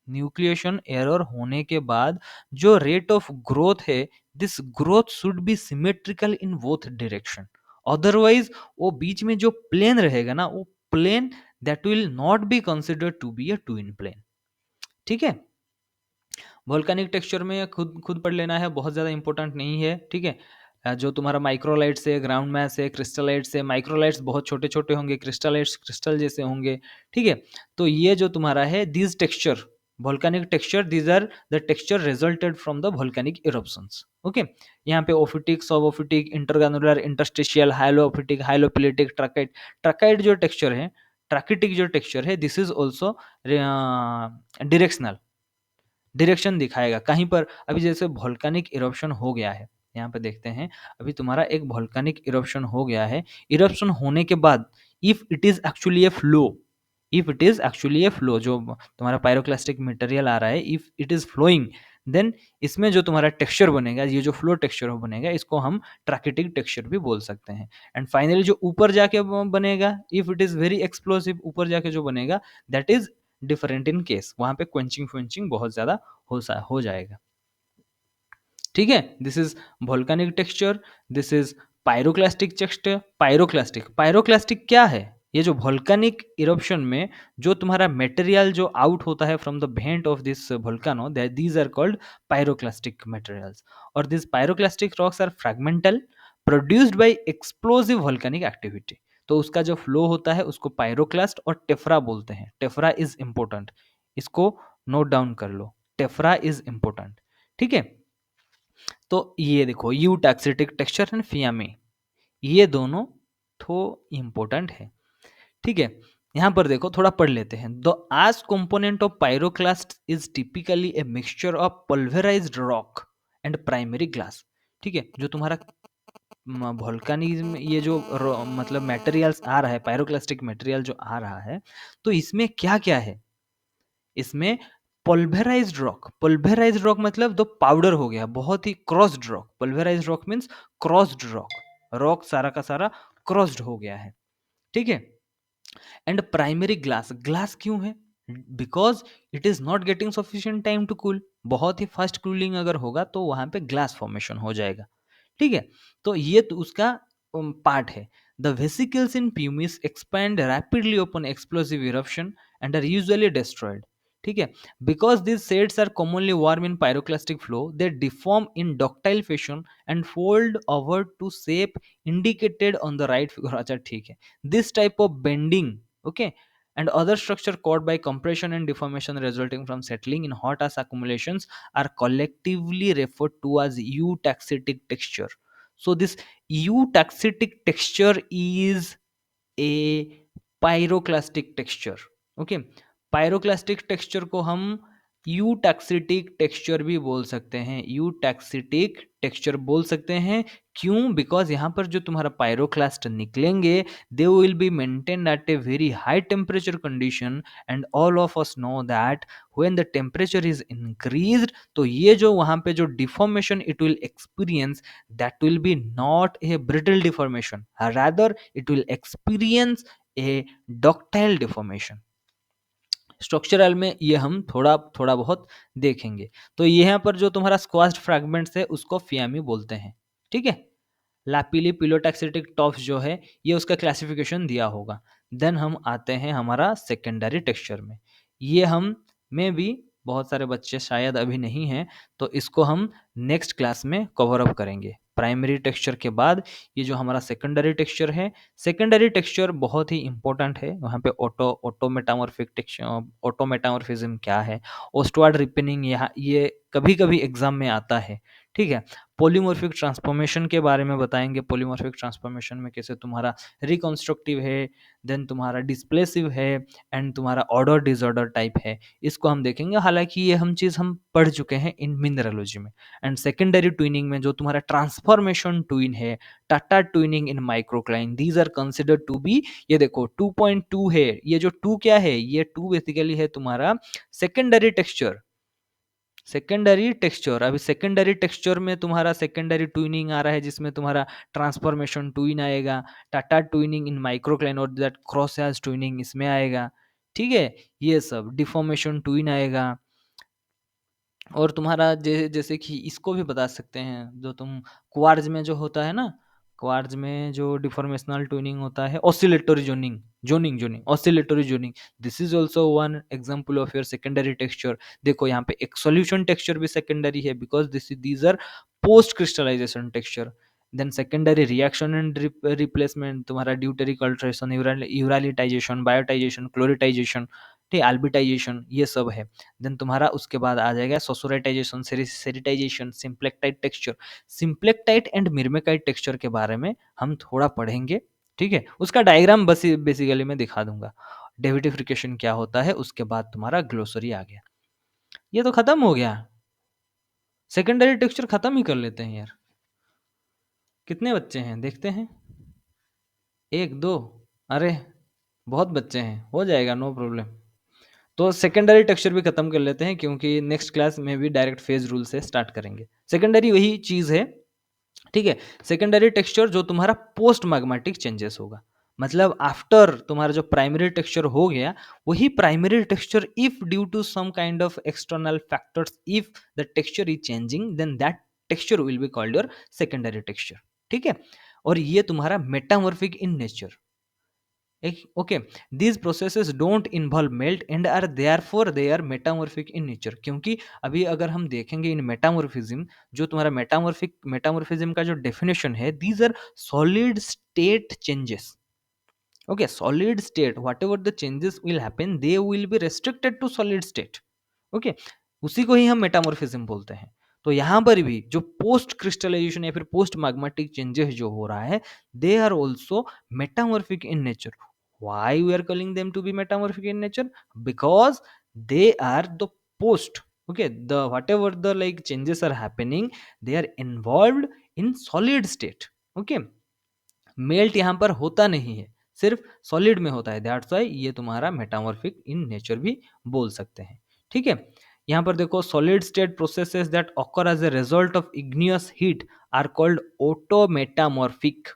न्यूक्लिएशन एरर होने के बाद जो रेट ऑफ ग्रोथ है, this growth should be symmetrical in both direction, otherwise वो बीच में जो प्लेन रहेगा ना, वो plane that will not be considered to be a twin plane, ठीक है। वोल्केनिक टेक्सचर में खुद खुद पढ़ लेना है, बहुत ज़्यादा इंपॉर्टेंट नहीं है, ठीक है। जो तुम्हारा माइक्रोलाइट्स है, ग्राउंड मैस है, क्रिस्टलाइट्स है, माइक्रोलाइट्स बहुत छोटे छोटे होंगे, क्रिस्टलाइट्स क्रिस्टल जैसे होंगे, ठीक है। तो ये जो तुम्हारा है, this texture volcanic texture, these are the texture resulted from the volcanic eruptions, okay. यहाँ पे ओफिटिक, सबओफिटिक, इंटरग्रानुलर, इंटरस्टिशियल, हाइलोओफिटिक, हाइलोपिलेटिक, ट्रैकेट, ट्रैकेट जो टेक्सचर है, ट्रैकेटिक जो टेक्सचर है, this is also directional, direction दिखाएगा कहीं पर। अभी जैसे वोल्केनिक इरप्शन हो गया है, यहाँ पे देखते हैं, अभी तुम्हारा एक वोल्केनिक इरप्शन हो गया है, इरप्शन होने के बाद if it is actually a flow, if it is actually a flow, जो तुम्हारा पायरोक्लास्टिक मटेरियल आ रहा है, if it is flowing, then इसमें जो तुम्हारा टेक्सचर बनेगा, ये जो फ्लो टेक्सचर बनेगा, इसको हम ट्रैकेटिक टेक्सचर भी बोल सकते हैं। एंड फाइनली जो ऊपर जाके बनेगा, if it is very explosive, ऊपर जाके जो बनेगा, that is different in case, वहां पे क्वेंचिंग फ्वेंचिंग बहुत ज्यादा हो जाएगा, ठीक है। This is volcanic texture, this is pyroclastic texture. Pyroclastic, pyroclastic क्या है? ये जो वोल्केनिक इरप्शन में जो तुम्हारा मटेरियल जो आउट होता है from the vent of this volcano, these are called pyroclastic materials. और this pyroclastic rocks are fragmental, produced by explosive volcanic activity. तो उसका जो फ्लो होता है उसको पायरोक्लास्ट और टेफ्रा बोलते हैं। टेफ्रा इज इंपॉर्टेंट, इसको नोट डाउन कर लो, टेफ्रा इज इंपॉर्टेंट, ठीक है। तो ये देखो, यूटैक्सिटिक टेक्सचर एंड फियामी, ये दोनों तो इम्पोर्टेंट है, ठीक है। यहाँ पर देखो, थोड़ा पढ़ लेते हैं। The ash component of pyroclast is typically a mixture of pulverized rock and primary glass. ठीक है, जो तुम्हारा वोल्केनिज्म, ये जो मतलब मटेरियल्स आ रहा है, पायरोक्लास्टिक मटेरियल जो आ रहा है, तो इसमें क्या क्या है, इसमें पल्वेराइज्ड रॉक। पल्वेराइज्ड रॉक मतलब तो पाउडर हो गया, बहुत ही crushed rock. Pulverized rock means crushed rock, rock सारा का सारा क्रॉस्ड हो गया है। ठीक है, एंड प्राइमरी ग्लास, ग्लास क्यों है, because it is not getting sufficient time to cool. बहुत ही फास्ट कूलिंग अगर होगा तो वहां पे ग्लास फॉर्मेशन हो जाएगा। ठीक है, तो ये तो उसका पार्ट है। The vesicles in pumice expand rapidly upon explosive eruption and are usually destroyed. ठीक है, because this sets are commonly warm in pyroclastic flow, they deform in ductile fashion and fold over to shape indicated on the right figure. अच्छा ठीक है, this type of bending, okay, and other structure caused by compression and deformation resulting from settling in hot ash accumulations are collectively referred to as eutaxitic texture. So this eutaxitic texture is a pyroclastic texture. Okay, pyroclastic texture को हम यूटैक्सिटिक texture भी बोल सकते हैं, यूटैक्सिटिक texture बोल सकते हैं। क्यों, बिकॉज यहाँ पर जो तुम्हारा पायरोक्लास्ट निकलेंगे, they will be maintain at a very high temperature condition, and all of us know that when the temperature is increased, तो ये जो वहाँ पे जो deformation it will experience, that will be not a brittle deformation, rather it will experience a ductile deformation. Structural में ये हम थोड़ा थोड़ा बहुत देखेंगे। तो यहाँ पर जो तुम्हारा स्क्वाश्ड फ्रैगमेंट्स है उसको फियामी बोलते हैं। ठीक है, लैपिली पिलोटैक्सिटिक टॉप्स जो है ये उसका क्लासिफिकेशन दिया होगा। देन हम आते हैं हमारा सेकेंडरी टेक्सचर में। ये हम में भी बहुत सारे बच्चे शायद अभी नहीं हैं, तो इसको हम नेक्स्ट क्लास में कवर अप करेंगे। प्राइमरी टेक्सचर के बाद ये जो हमारा सेकेंडरी टेक्सचर है, सेकेंडरी टेक्सचर बहुत ही इंपॉर्टेंट है। वहाँ पे ऑटोमेटामॉर्फिक टेक्सचर, ऑटोमेटामॉर्फिज्म क्या है, ओस्टवार्ड रिपेनिंग, यहाँ ये कभी कभी एग्जाम में आता है। ठीक है, पॉलीमॉर्फिक ट्रांसफॉर्मेशन के बारे में बताएंगे। पॉलीमॉर्फिक ट्रांसफॉर्मेशन में कैसे तुम्हारा रिकॉन्स्ट्रक्टिव है, देन तुम्हारा डिस्प्लेसिव है, एंड तुम्हारा ऑर्डर डिसऑर्डर टाइप है, इसको हम देखेंगे। हालांकि ये हम चीज़ हम पढ़ चुके हैं इन मिनरलोजी में। एंड सेकेंडरी ट्विनिंग में जो तुम्हारा ट्रांसफॉर्मेशन ट्विन है, टाटा twinning in microcline, these are considered to be, ये देखो 2.2 है, ये जो 2 क्या है, ये 2 बेसिकली है तुम्हारा सेकेंडरी टेक्सचर। सेकेंडरी टेक्सचर, अभी सेकेंडरी टेक्सचर में तुम्हारा सेकेंडरी ट्विनिंग आ रहा है, जिसमें तुम्हारा ट्रांसफॉर्मेशन ट्विन आएगा, टाटा ट्विनिंग इन माइक्रोक्लाइन और दैट क्रॉस हैज ट्विनिंग इसमें आएगा। ठीक है, ये सब डिफॉर्मेशन ट्विन आएगा। और तुम्हारा जैसे कि इसको भी बता सकते हैं, जो तुम क्वार्ज में जो होता है ना, क्वार्ज में जो डिफॉर्मेशनल ट्यूनिंग होता है, oscillatory zoning, zoning oscillatory zoning, this is also one example of your secondary texture. देखो यहाँ पे एक सॉल्यूशन टेक्सचर भी सेकेंडरी है, because these are post crystallization texture. Then secondary reaction and replacement, तुम्हारा ड्यूटेरिक अल्ट्रेशन, यूरालिटाइजेशन, बायोटाइजेशन, क्लोरिटाइजेशन, ठीक, अल्बिटाइजेशन, ये सब है। देन तुम्हारा उसके बाद आ जाएगा सोसोराइटाइजेशन, सेरिटाइजेशन, सिंप्लेक्टाइट टेक्सचर। सिंप्लेक्टाइट एंड मिर्मेकाइट टेक्सचर के बारे में हम थोड़ा पढ़ेंगे। ठीक है, उसका डायग्राम बस बेसिकली मैं दिखा दूंगा। डेविटिफिकेशन क्या होता है, उसके बाद तुम्हारा ग्लोसरी आ गया। ये तो खत्म हो गया, सेकेंडरी टेक्सचर खत्म ही कर लेते हैं यार। कितने बच्चे हैं देखते हैं, एक दो, अरे बहुत बच्चे हैं, हो जाएगा, नो प्रॉब्लम। तो सेकेंडरी टेक्सचर भी खत्म कर लेते हैं, क्योंकि नेक्स्ट क्लास में भी डायरेक्ट फेज रूल से स्टार्ट करेंगे। सेकेंडरी वही चीज है। ठीक है, सेकेंडरी टेक्सचर जो तुम्हारा पोस्ट मैग्मेटिक चेंजेस होगा, मतलब आफ्टर तुम्हारा जो प्राइमरी टेक्सचर हो गया, वही primary texture if due to some kind of external factors, if the texture is changing, then that texture will be called your secondary texture. ठीक है, और ये तुम्हारा metamorphic in nature. Okay, these processes don't involve melt and are therefore they are metamorphic in nature। क्योंकि अभी अगर हम देखेंगे इन मेटामॉर्फिज्म, जो तुम्हारा मेटामॉर्फिज्म का जो डेफिनेशन है, these are solid state changes। okay, solid state, whatever the changes will happen, they will be restricted to solid state। okay, उसी को ही हम मेटामॉर्फिज्म बोलते हैं। तो यहाँ पर भी जो पोस्ट क्रिस्टलाइजेशन या फिर पोस्ट मैग्मेटिक चेंजेस जो हो रहा है, they are also metamorphic in nature. Why we are calling them to be metamorphic in nature? Because they are the post, okay, the whatever the like changes are happening, they are involved in solid state, okay. Melt यहाँ पर होता नहीं है, सिर्फ solid में होता है, that's why ये तुम्हारा मेटामॉर्फिक इन नेचर भी बोल सकते हैं, ठीक है। यहाँ पर देखो, solid state processes that occur as a result of igneous heat are called autometamorphic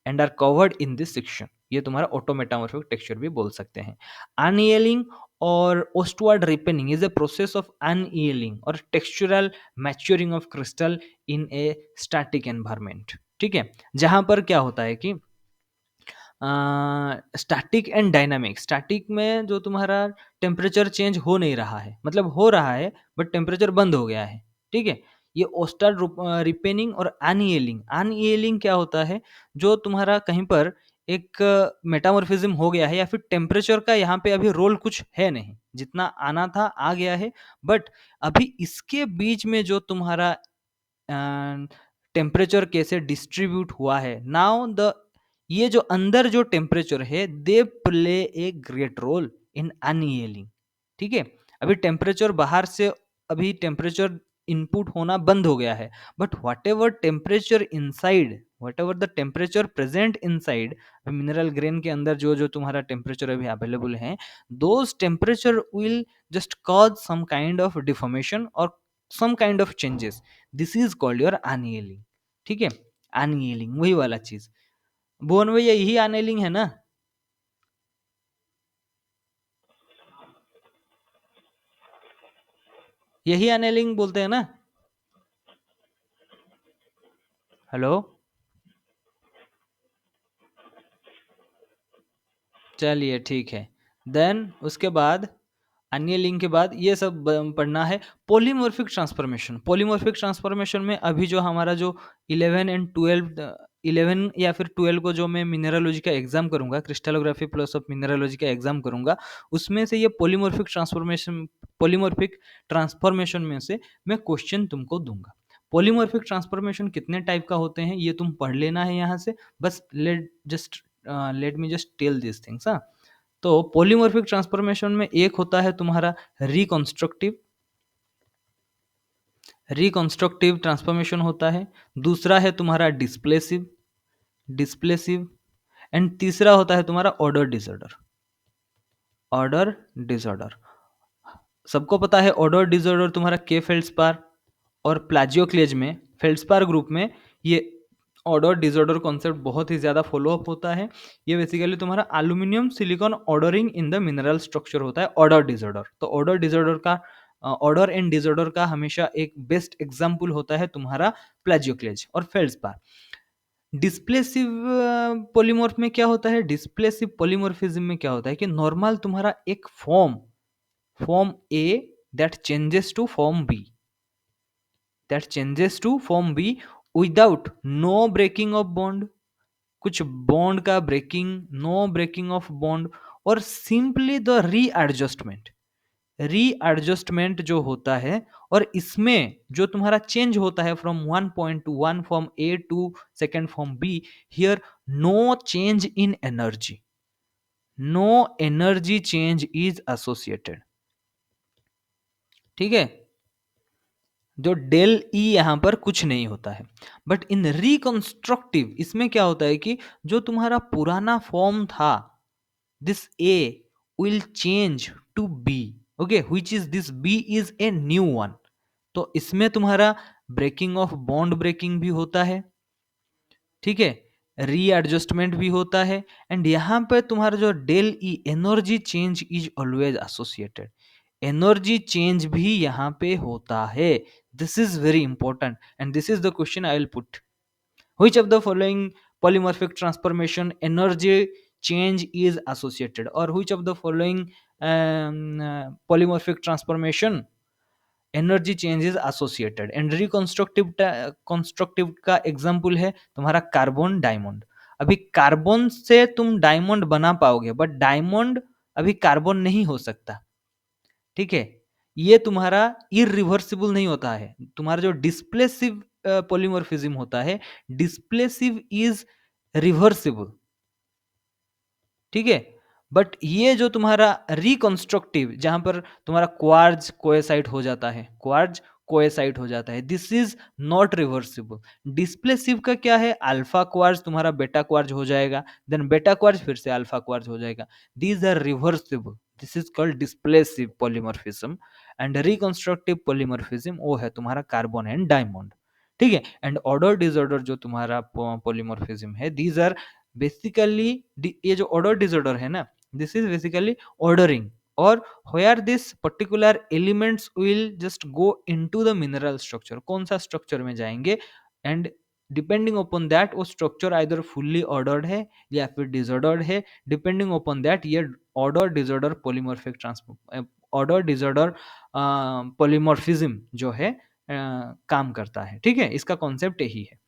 and are covered in this section. ये तुम्हारा ऑटोमेटामॉर्फिक टेक्सचर भी बोल सकते हैं। अनयलिंग और ओस्टवर्ड रिपेनिंग इज ए प्रोसेस ऑफ अनयलिंग और textural maturing of crystal in a static environment, ठीक है। जहां पर क्या होता है कि स्टैटिक एंड डायनामिक, स्टैटिक में जो तुम्हारा टेम्परेचर चेंज हो नहीं रहा है, मतलब हो रहा है बट टेम्परेचर बंद हो गया है, ठीक है। ये ओस्टर रिपेनिंग और अनयलिंग, अनयलिंग क्या होता है, जो तुम्हारा कहीं पर एक मेटामॉर्फिज्म हो गया है या फिर टेम्परेचर का यहाँ पे अभी रोल कुछ है नहीं, जितना आना था आ गया है, बट अभी इसके बीच में जो तुम्हारा टेम्परेचर कैसे डिस्ट्रीब्यूट हुआ है, नाउ द ये जो अंदर जो टेम्परेचर है they play a great role in annealing, ठीक है। अभी टेम्परेचर बाहर से, अभी टेम्परेचर इनपुट होना बंद हो गया है, but whatever temperature inside, whatever the temperature present inside mineral grain के अंदर, जो जो तुम्हारा टेम्परेचर अभी अवेलेबल है, those temperature will just cause some kind of deformation और some kind of changes, this is called your annealing, ठीक है। अनयलिंग वही वाला चीज, भुवन भैया यही अनयलिंग है ना? यही अनयलिंग बोलते हैं ना? हेलो, चलिए ठीक है। देन उसके बाद अन्य लिंक के बाद ये सब पढ़ना है। पॉलीमॉर्फिक ट्रांसफॉर्मेशन, पॉलीमॉर्फिक ट्रांसफॉर्मेशन में अभी जो हमारा जो 11 एंड 12, 11 या फिर 12 को जो मैं मिनरलोजी का एग्जाम करूंगा, क्रिस्टलोग्राफी प्लस ऑफ मिनरलोजी का एग्जाम करूंगा, उसमें से ये पॉलीमॉर्फिक ट्रांसफॉर्मेशन में से मैं क्वेश्चन तुमको दूंगा। पॉलीमॉर्फिक ट्रांसफॉर्मेशन कितने टाइप का होते हैं ये तुम पढ़ लेना है यहाँ से, बस let me just tell this things. हाँ, तो पॉलीमॉर्फिक ट्रांसफॉर्मेशन में एक होता है तुम्हारा रिकंस्ट्रक्टिव, रिकंस्ट्रक्टिव ट्रांसफॉर्मेशन होता है। दूसरा है तुम्हारा डिस्प्लेसिव, डिस्प्लेसिव एंड तीसरा होता है तुम्हारा ऑर्डर डिसऑर्डर, ऑर्डर डिसऑर्डर। सबको पता है ऑर्डर डिसऑर्डर तुम्हारा के फेल्ड्स्पार और प्लाजियोक्लेज में, फेल्ड्स्पार ग्रुप में ये ऑर्डर डिसऑर्डर कॉन्सेप्ट बहुत ही ज़्यादा फॉलोअप होता है। ये बेसिकली तुम्हारा aluminium silicon ordering in the mineral structure होता है ऑर्डर डिसऑर्डर। तो ऑर्डर डिसऑर्डर का, ऑर्डर एंड डिसऑर्डर का हमेशा एक बेस्ट एग्जाम्पल होता है तुम्हारा प्लाजियोक्लेज और फेल्ड्स्पार। डिस्प्लेसिव पॉलीमॉर्फ में क्या होता है, डिस्प्लेसिव पॉलीमॉर्फिज्म में क्या होता है कि नॉर्मल तुम्हारा एक form A that changes to form B, that changes to form B without no breaking of bond, कुछ बॉन्ड का breaking, no breaking of bond, और सिंपली द रीएडजस्टमेंट, रीएडजस्टमेंट जो होता है, और इसमें जो तुम्हारा चेंज होता है from one point to one, from A to second form B, here no change in energy, no energy change is associated, ठीक है। जो डेल ई यहां पर कुछ नहीं होता है। बट इन रिकंस्ट्रक्टिव इसमें क्या होता है कि जो तुम्हारा पुराना फॉर्म था, this A will change to B, okay, which is this B is a new one. तो इसमें तुम्हारा ब्रेकिंग ऑफ बॉन्ड ब्रेकिंग भी होता है, ठीक है, रीएडजस्टमेंट भी होता है, एंड यहाँ पे तुम्हारा जो del E energy change is always associated, energy change भी यहाँ पे होता है। This is very important and this is the question I will put. Which of the following polymorphic transformation energy change is associated, और which of the following polymorphic transformation energy change is associated. And reconstructive constructive का example है तुम्हारा carbon diamond. अभी carbon से तुम diamond बना पाओगे, but diamond अभी कार्बन नहीं हो सकता, ठीक है। ये तुम्हारा इरिवर्सिबल नहीं होता है। तुम्हारा जो डिस्प्लेसिव पॉलीमॉर्फिज्म होता है, डिस्प्लेसिव इज रिवर्सिबल, ठीक है। बट ये जो तुम्हारा रिकंस्ट्रक्टिव, जहां पर तुम्हारा क्वार्ज कोएसाइट हो जाता है, क्वार्ज कोएसाइट हो जाता है, दिस इज नॉट रिवर्सिबल। डिस्प्लेसिव का क्या है, अल्फा क्वार्ज तुम्हारा बेटा क्वार्ज हो जाएगा, देन बेटा क्वार्ज फिर से अल्फा क्वार्ज हो जाएगा, these are reversible, this is called displacive polymorphism. And reconstructive polymorphism वो है तुम्हारा कार्बन एंड डायमंड, ठीक है। एंड ऑर्डर डिसऑर्डर जो तुम्हारा पॉलीमॉर्फिज्म है, दीज आर बेसिकली, ये जो ऑर्डर डिसऑर्डर है ना, this is basically ordering, or where this particular elements will just go into the mineral structure, कौन सा स्ट्रक्चर में जाएंगे, एंड डिपेंडिंग अपॉन दैट वो स्ट्रक्चर आइदर फुल्ली ऑर्डर्ड है या फिर डिसऑर्डर्ड है, डिपेंडिंग अपॉन दैट ये order disorder polymorphic transfer, order disorder polymorphism जो है काम करता है, ठीक है। इसका कॉन्सेप्ट यही है।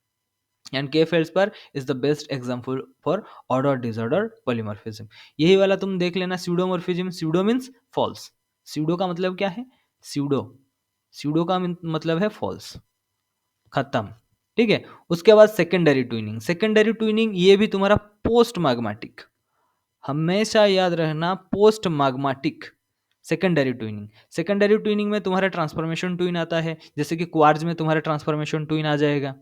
एंड के feldspar is the best example for order disorder polymorphism. यही वाला तुम देख लेना, स्यूडोमॉर्फिज्म, स्यूडो मीन्स फॉल्स, स्यूडो का मतलब क्या है, स्यूडो, स्यूडो का मतलब है फॉल्स, खत्म, ठीक है। उसके बाद सेकेंडरी ट्विनिंग, सेकेंडरी ट्विनिंग ये भी तुम्हारा पोस्ट मैग्मेटिक, हमेशा याद रहना post magmatic secondary twinning. Secondary twinning में तुम्हारा ट्रांसफॉर्मेशन ट्विन आता है, जैसे कि क्वार्ज में तुम्हारा ट्रांसफॉर्मेशन ट्विन आ जाएगा,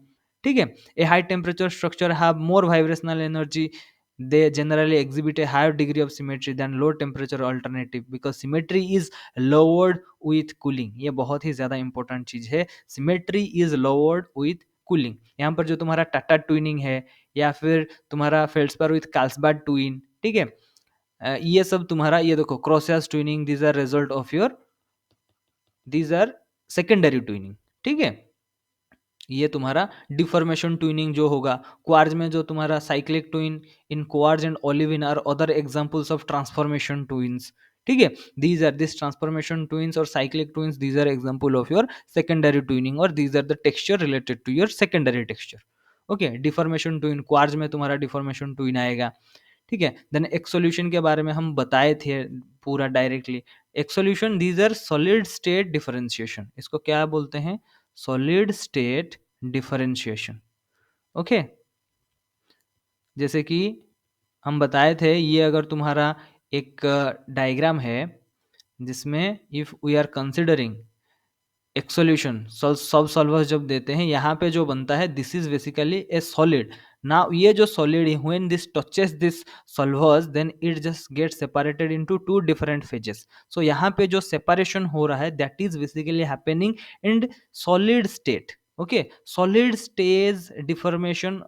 ठीक है। A high temperature structure have more vibrational energy, they generally exhibit a higher degree of symmetry than low temperature alternative because symmetry is lowered with cooling। ये बहुत ही ज्यादा इंपॉर्टेंट चीज है, symmetry is lowered with cooling। यहाँ पर जो तुम्हारा Tata twinning है या फिर तुम्हारा फेल्ड्सपर विथ कार्लसबैड ट्विन, ठीक है, ये सब तुम्हारा, ये देखो क्रॉसियस twinning, these are result of your, these are secondary twinning, ठीक है। ये तुम्हारा डिफॉर्मेशन ट्विनिंग जो होगा, क्वार्ज में जो तुम्हारा cyclic twin in quartz and olivine are other examples of transformation twins, ठीक है। These are this transformation twins और cyclic twins, these are example of your secondary twinning, और these are the texture related to your secondary texture, okay. Deformation twin, quartz में तुम्हारा deformation twin आएगा, ठीक है। Then एक्सोल्यूशन के बारे में हम बताए थे पूरा directly, exsolution, these are solid state differentiation, इसको क्या बोलते हैं, सॉलिड स्टेट डिफरेंशिएशन, ओके। जैसे कि हम बताए थे, ये अगर तुम्हारा एक डायग्राम है जिसमें इफ वी आर कंसिडरिंग एक सॉल्यूशन, सब सॉल्वर्स जब देते हैं, यहाँ पे जो बनता है, this is basically a solid. Now ये जो सॉलिड है, when this touches this solvus, then it just get separated into two different phases. So यहाँ पे जो सेपरेशन हो रहा है, that is basically happening in solid state, okay. Solid stage deformation,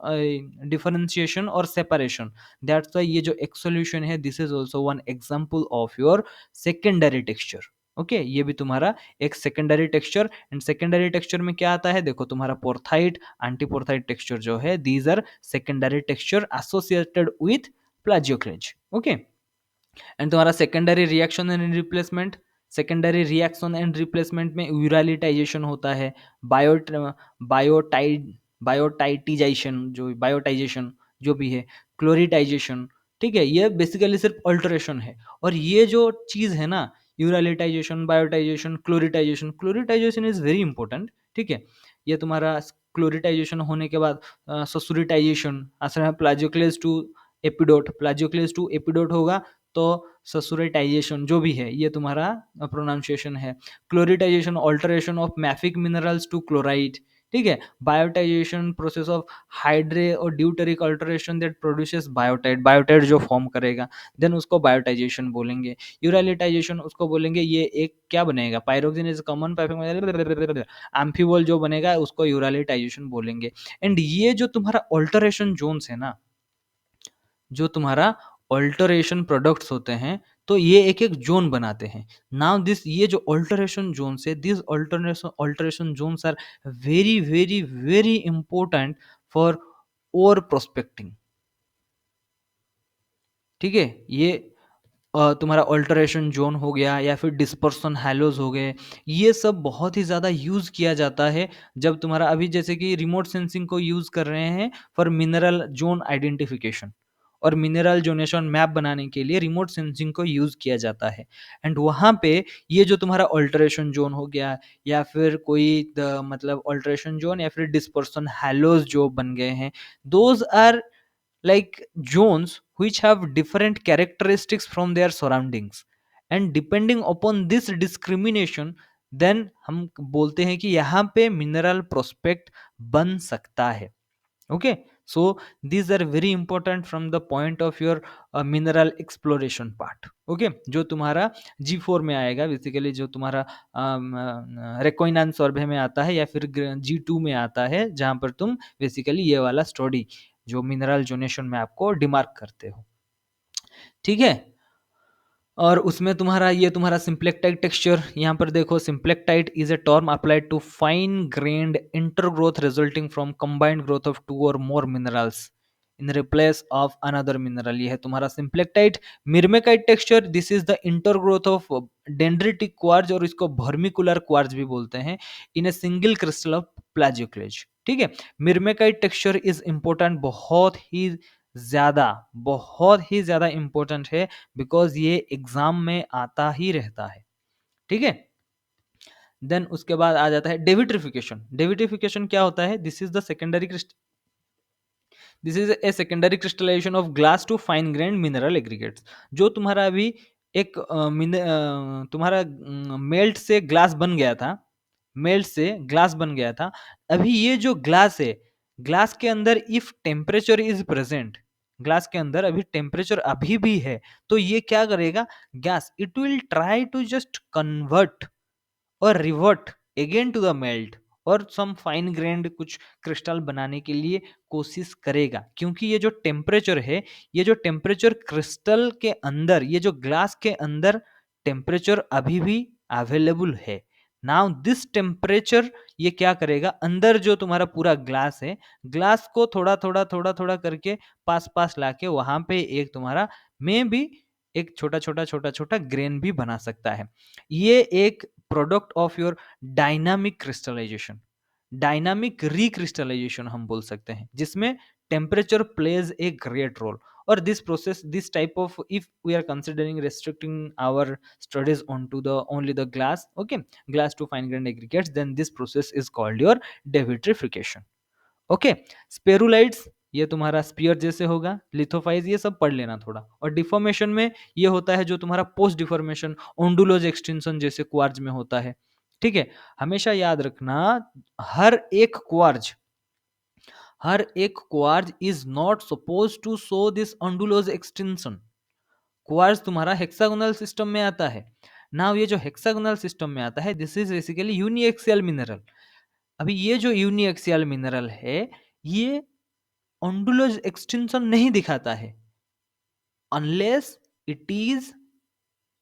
differentiation और सेपरेशन, दैट्स व्हाई ये जो एक्सोल्यूशन है, this is also one example of your secondary texture, okay. ये भी तुम्हारा एक secondary texture. And secondary texture में क्या आता है, देखो तुम्हारा पोर्थाइट, एंटीपोर्थाइट टेक्सचर जो है, these are secondary texture associated with plagioclase, okay. And तुम्हारा secondary reaction and replacement, secondary reaction and replacement में यूरालिटाइजेशन होता है, बायोटाइड बायोटाइटिजाइशन, जो बायोटाइजेशन जो भी है, क्लोरिटाइजेशन, ठीक है। ये बेसिकली सिर्फ अल्टरेशन है। और ये जो चीज है ना, यूरालिटाइजेशन, बायोटाइजेशन, क्लोरिटाइजेशन, क्लोरिटाइजेशन इज वेरी इंपॉर्टेंट, ठीक है। ये तुम्हारा क्लोरिटाइजेशन होने के बाद ससुरिटाइजेशन, आसरा प्लाजियोक्लेज टू एपिडोट, प्लाजियोक्लेज टू एपिडोट होगा तो ससुरेटाइजेशन जो भी है, ये तुम्हारा प्रोनाउंसिएशन है। Chloritization, alteration of mafic minerals to chloride, ठीक है। Biotitization, process of hydro or deuteric alteration that produces biotite, biotite जो फॉर्म करेगा, देन उसको बायोटाइजेशन बोलेंगे। यूरालिटाइजेशन उसको बोलेंगे, ये एक क्या बनेगा, पायरोक्सिन इज कॉमन, एम्फीबोल जो बनेगा उसको यूरालिटाइजेशन बोलेंगे। एंड ये जो तुम्हारा ऑल्टरेशन जोन्स है ना, जो तुम्हारा ऑल्टरेशन प्रोडक्ट्स होते हैं, तो ये एक एक जोन बनाते हैं। नाउ दिस, ये जो ऑल्टरेशन जोन है, this alteration zones are very very very important for ore prospecting, ठीक है। ये तुम्हारा ऑल्टरेशन जोन हो गया या फिर डिस्पर्सन हैलोज हो गए, ये सब बहुत ही ज़्यादा यूज़ किया जाता है जब तुम्हारा, अभी जैसे कि रिमोट सेंसिंग को यूज़ कर रहे हैं फॉर मिनरल जोन आइडेंटिफिकेशन, और मिनरल जोनेशन मैप बनाने के लिए रिमोट सेंसिंग को यूज़ किया जाता है। एंड वहाँ पे ये जो तुम्हारा ऑल्टरेशन जोन हो गया या फिर कोई मतलब ऑल्टरेशन जोन या फिर डिस्पर्सन हैलोज जो बन गए हैं, those are like zones which have different characteristics from their surroundings, and depending upon this discrimination, then हम बोलते हैं कि यहाँ पे मिनरल प्रोस्पेक्ट बन सकता है. Okay, so these are very important from the point of your mineral exploration part. Okay, जो तुम्हारा G4 में आएगा, बेसिकली जो तुम्हारा रेकोइनान सर्वे में आता है या फिर G2 में आता है, जहां पर तुम बेसिकली ये वाला स्टडी जो मिनरल जोनेशन में आपको डिमार्क करते हो. ठीक है, और उसमें तुम्हारा ये तुम्हारा सिंप्लेक्टाइट टेक्सचर, यहाँ पर देखो, symplectite is a term applied to fine grained intergrowth resulting from combined growth of two or more minerals in replace of another mineral. ये है तुम्हारा symplectite. Myrmekite texture, this is the intergrowth of dendritic quartz, और इसको vermicular quartz भी बोलते हैं, in a single crystal of plagioclase. ठीक है, मिर्मेकाइट टेक्सचर इज इंपॉर्टेंट, बहुत ही ज्यादा इंपॉर्टेंट है, बिकॉज ये एग्जाम में आता ही रहता है. ठीक है, देन उसके बाद आ जाता है डेविट्रिफिकेशन. डेविट्रिफिकेशन क्या होता है? This is the secondary this is a secondary crystallization of glass to fine grain mineral aggregates. जो तुम्हारा अभी एक तुम्हारा मेल्ट से ग्लास बन गया था, मेल्ट से ग्लास बन गया था. अभी ये जो ग्लास है, ग्लास के अंदर if temperature is present, glass के अंदर अभी टेम्परेचर अभी भी है, तो ये क्या करेगा? Gas, it will try to just convert or revert again to the melt और सम फाइन ग्रेन्ड कुछ क्रिस्टल बनाने के लिए कोशिश करेगा, क्योंकि ये जो टेम्परेचर है, ये जो टेम्परेचर क्रिस्टल के अंदर, ये जो ग्लास के अंदर टेम्परेचर अभी भी अवेलेबल है. नाउ दिस टेम्परेचर ये क्या करेगा? अंदर जो तुम्हारा पूरा ग्लास है, ग्लास को थोड़ा थोड़ा थोड़ा थोड़ा करके पास पास लाके वहां पे एक तुम्हारा में भी एक छोटा छोटा छोटा छोटा ग्रेन भी बना सकता है. ये एक product of your dynamic crystallization, dynamic recrystallization हम बोल सकते हैं, जिसमें temperature plays a great role. और this process, this type of, if we are considering restricting our studies onto the only the glass, okay, glass to fine grained aggregates, then this process is called your devitrification. Okay, spherulites ये तुम्हारा spear जैसे होगा, लिथोफाइज ये सब पढ़ लेना थोड़ा. और डिफॉर्मेशन में ये होता है जो तुम्हारा पोस्ट डिफॉर्मेशन ओंडुलोज एक्सटेंशन जैसे क्वार्ज में होता है. ठीक है, हमेशा याद रखना, हर एक quartz is not suppose to show this undulose extinction. Quartz तुम्हारा हेक्सागोनल सिस्टम में आता है. नाउ ये जो हेक्सागोनल सिस्टम में आता है, this is basically uniaxial mineral. अभी ये जो यूनिएक्सियल मिनरल है, ये ओंडुलोज एक्सटेंशन नहीं दिखाता है अनलेस इट इज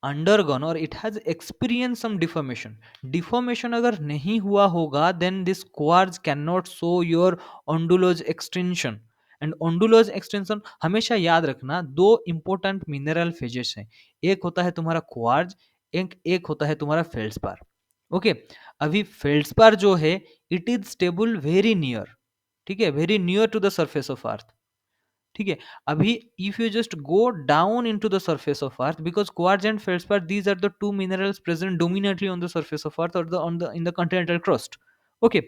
अंडरगॉन और it has experience some deformation. Deformation अगर नहीं हुआ होगा, then this quartz can not show your undulose extension. And undulose extension हमेशा याद रखना, दो इंपॉर्टेंट मिनरल फेजेस हैं. एक होता है तुम्हारा क्वार्ज, एक होता है तुम्हारा फेल्डस्पार. ओके, अभी फेल्डस्पार जो है, it is stable very near. ठीक है, very near to the surface of earth. ठीक है, अभी if you just go down into the surface of earth, because quartz and feldspar, these are the two minerals present dominantly on the surface of earth और the in the continental crust. Okay,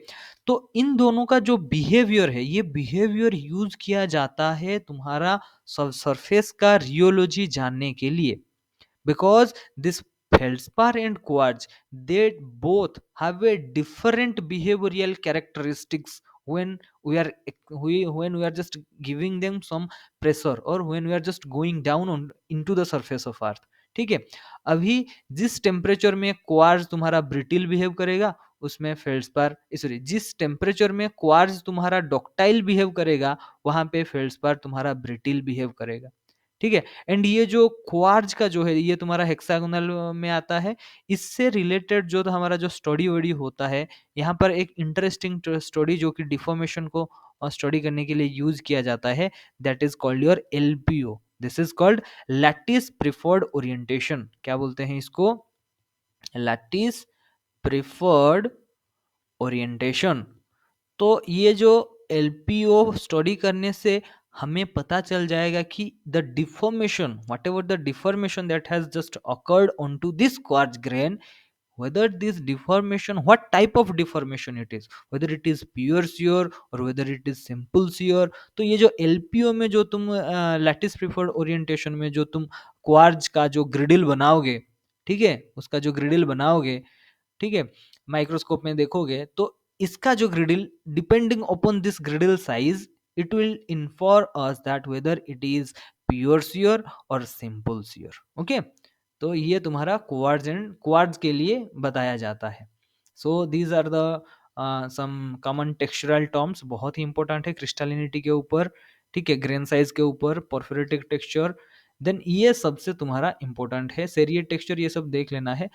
तो इन दोनों का जो behaviour है, ये behaviour use किया जाता है तुम्हारा सरफेस का रियोलॉजी जानने के लिए. Because this feldspar and quartz, they both have a different behavioral characteristics when when we are just giving them some pressure or when we are just going down on into the surface of earth. ठीक है, अभी जिस temperature में quartz तुम्हारा brittle behave करेगा, उसमें feldspar, sorry, जिस temperature में क्वार्ज तुम्हारा डॉक्टाइल बिहेव करेगा, वहां पे फेल्डस्पार तुम्हारा ब्रिटिल बिहेव करेगा. ठीक है, एंड ये जो क्वार्ज का जो है, ये तुम्हारा हेक्सागोनल में आता है. इससे रिलेटेड जो हमारा जो स्टडी वडी होता है, यहाँ पर एक इंटरेस्टिंग स्टडी जो कि डिफॉर्मेशन को स्टडी करने के लिए यूज किया जाता है, that is called your LPO. This is called lattice preferred orientation. क्या बोलते हैं इसको? Lattice preferred orientation. तो ये जो एलपीओ स्टडी करने से हमें पता चल जाएगा कि the deformation, whatever the deformation that has just occurred on to this quartz grain, whether this deformation, what type of deformation it is, whether it is pure shear or whether it is simple shear. तो ये जो LPO में जो तुम lattice preferred orientation में जो तुम quartz का जो ग्रिडल बनाओगे, ठीक है, उसका जो ग्रिडल बनाओगे, ठीक है, माइक्रोस्कोप में देखोगे तो इसका जो ग्रिडल, depending upon this ग्रिडल size, it will inform us that whether it is pure shear और सिंपल shear. ओके, तो ये तुम्हारा क्वार्ट्ज एंड क्वार्ट्ज के लिए बताया जाता है. So these are the some common textural terms, बहुत ही इंपॉर्टेंट है क्रिस्टलिनिटी के ऊपर, ठीक है, ग्रेन साइज के ऊपर, पोर्फिरिटिक टेक्सचर. देन ये सबसे तुम्हारा इंपॉर्टेंट है सेरिएट टेक्सचर, ये सब देख लेना है.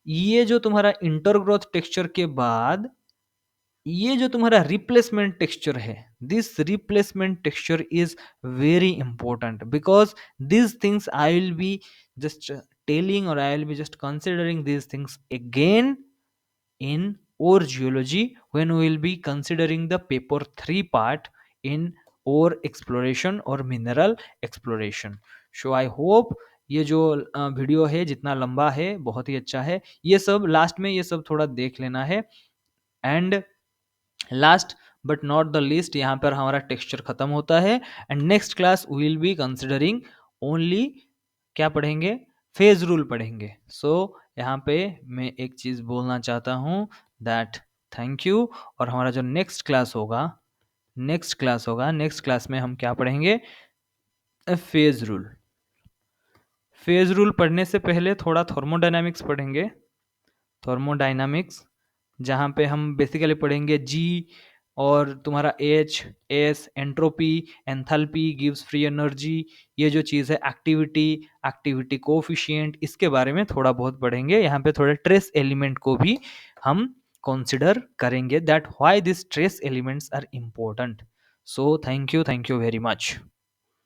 ये जो तुम्हारा इंटरग्रोथ टेक्सचर के बाद ये जो तुम्हारा रिप्लेसमेंट टेक्सचर है, this replacement texture is very important because these things I will be just telling, or I will be just considering these things again in ore geology when we will be considering the paper 3 part in ore exploration or mineral exploration. So I hope ये जो video है जितना लंबा है बहुत ही अच्छा है, ये सब लास्ट में ये सब थोड़ा देख लेना है. And last but not the least, यहाँ पर हमारा टेक्सचर खत्म होता है. And next class will be considering only क्या पढ़ेंगे, फेज रूल पढ़ेंगे. सो यहाँ पे मैं एक चीज बोलना चाहता हूँ दैट थैंक यू. और हमारा जो नेक्स्ट क्लास होगा, नेक्स्ट क्लास में हम क्या पढ़ेंगे, फेज रूल. फेज रूल पढ़ने से पहले थोड़ा थर्मोडायनामिक्स पढ़ेंगे, थर्मोडायनामिक्स, जहाँ पे हम बेसिकली पढ़ेंगे जी और तुम्हारा H S, entropy, enthalpy gives free energy, ये जो चीज़ है एक्टिविटी, एक्टिविटी कोफिशिएंट, इसके बारे में थोड़ा बहुत पढ़ेंगे. यहाँ पे थोड़े ट्रेस एलिमेंट को भी हम कंसिडर करेंगे that why this trace elements are important. So thank you very much.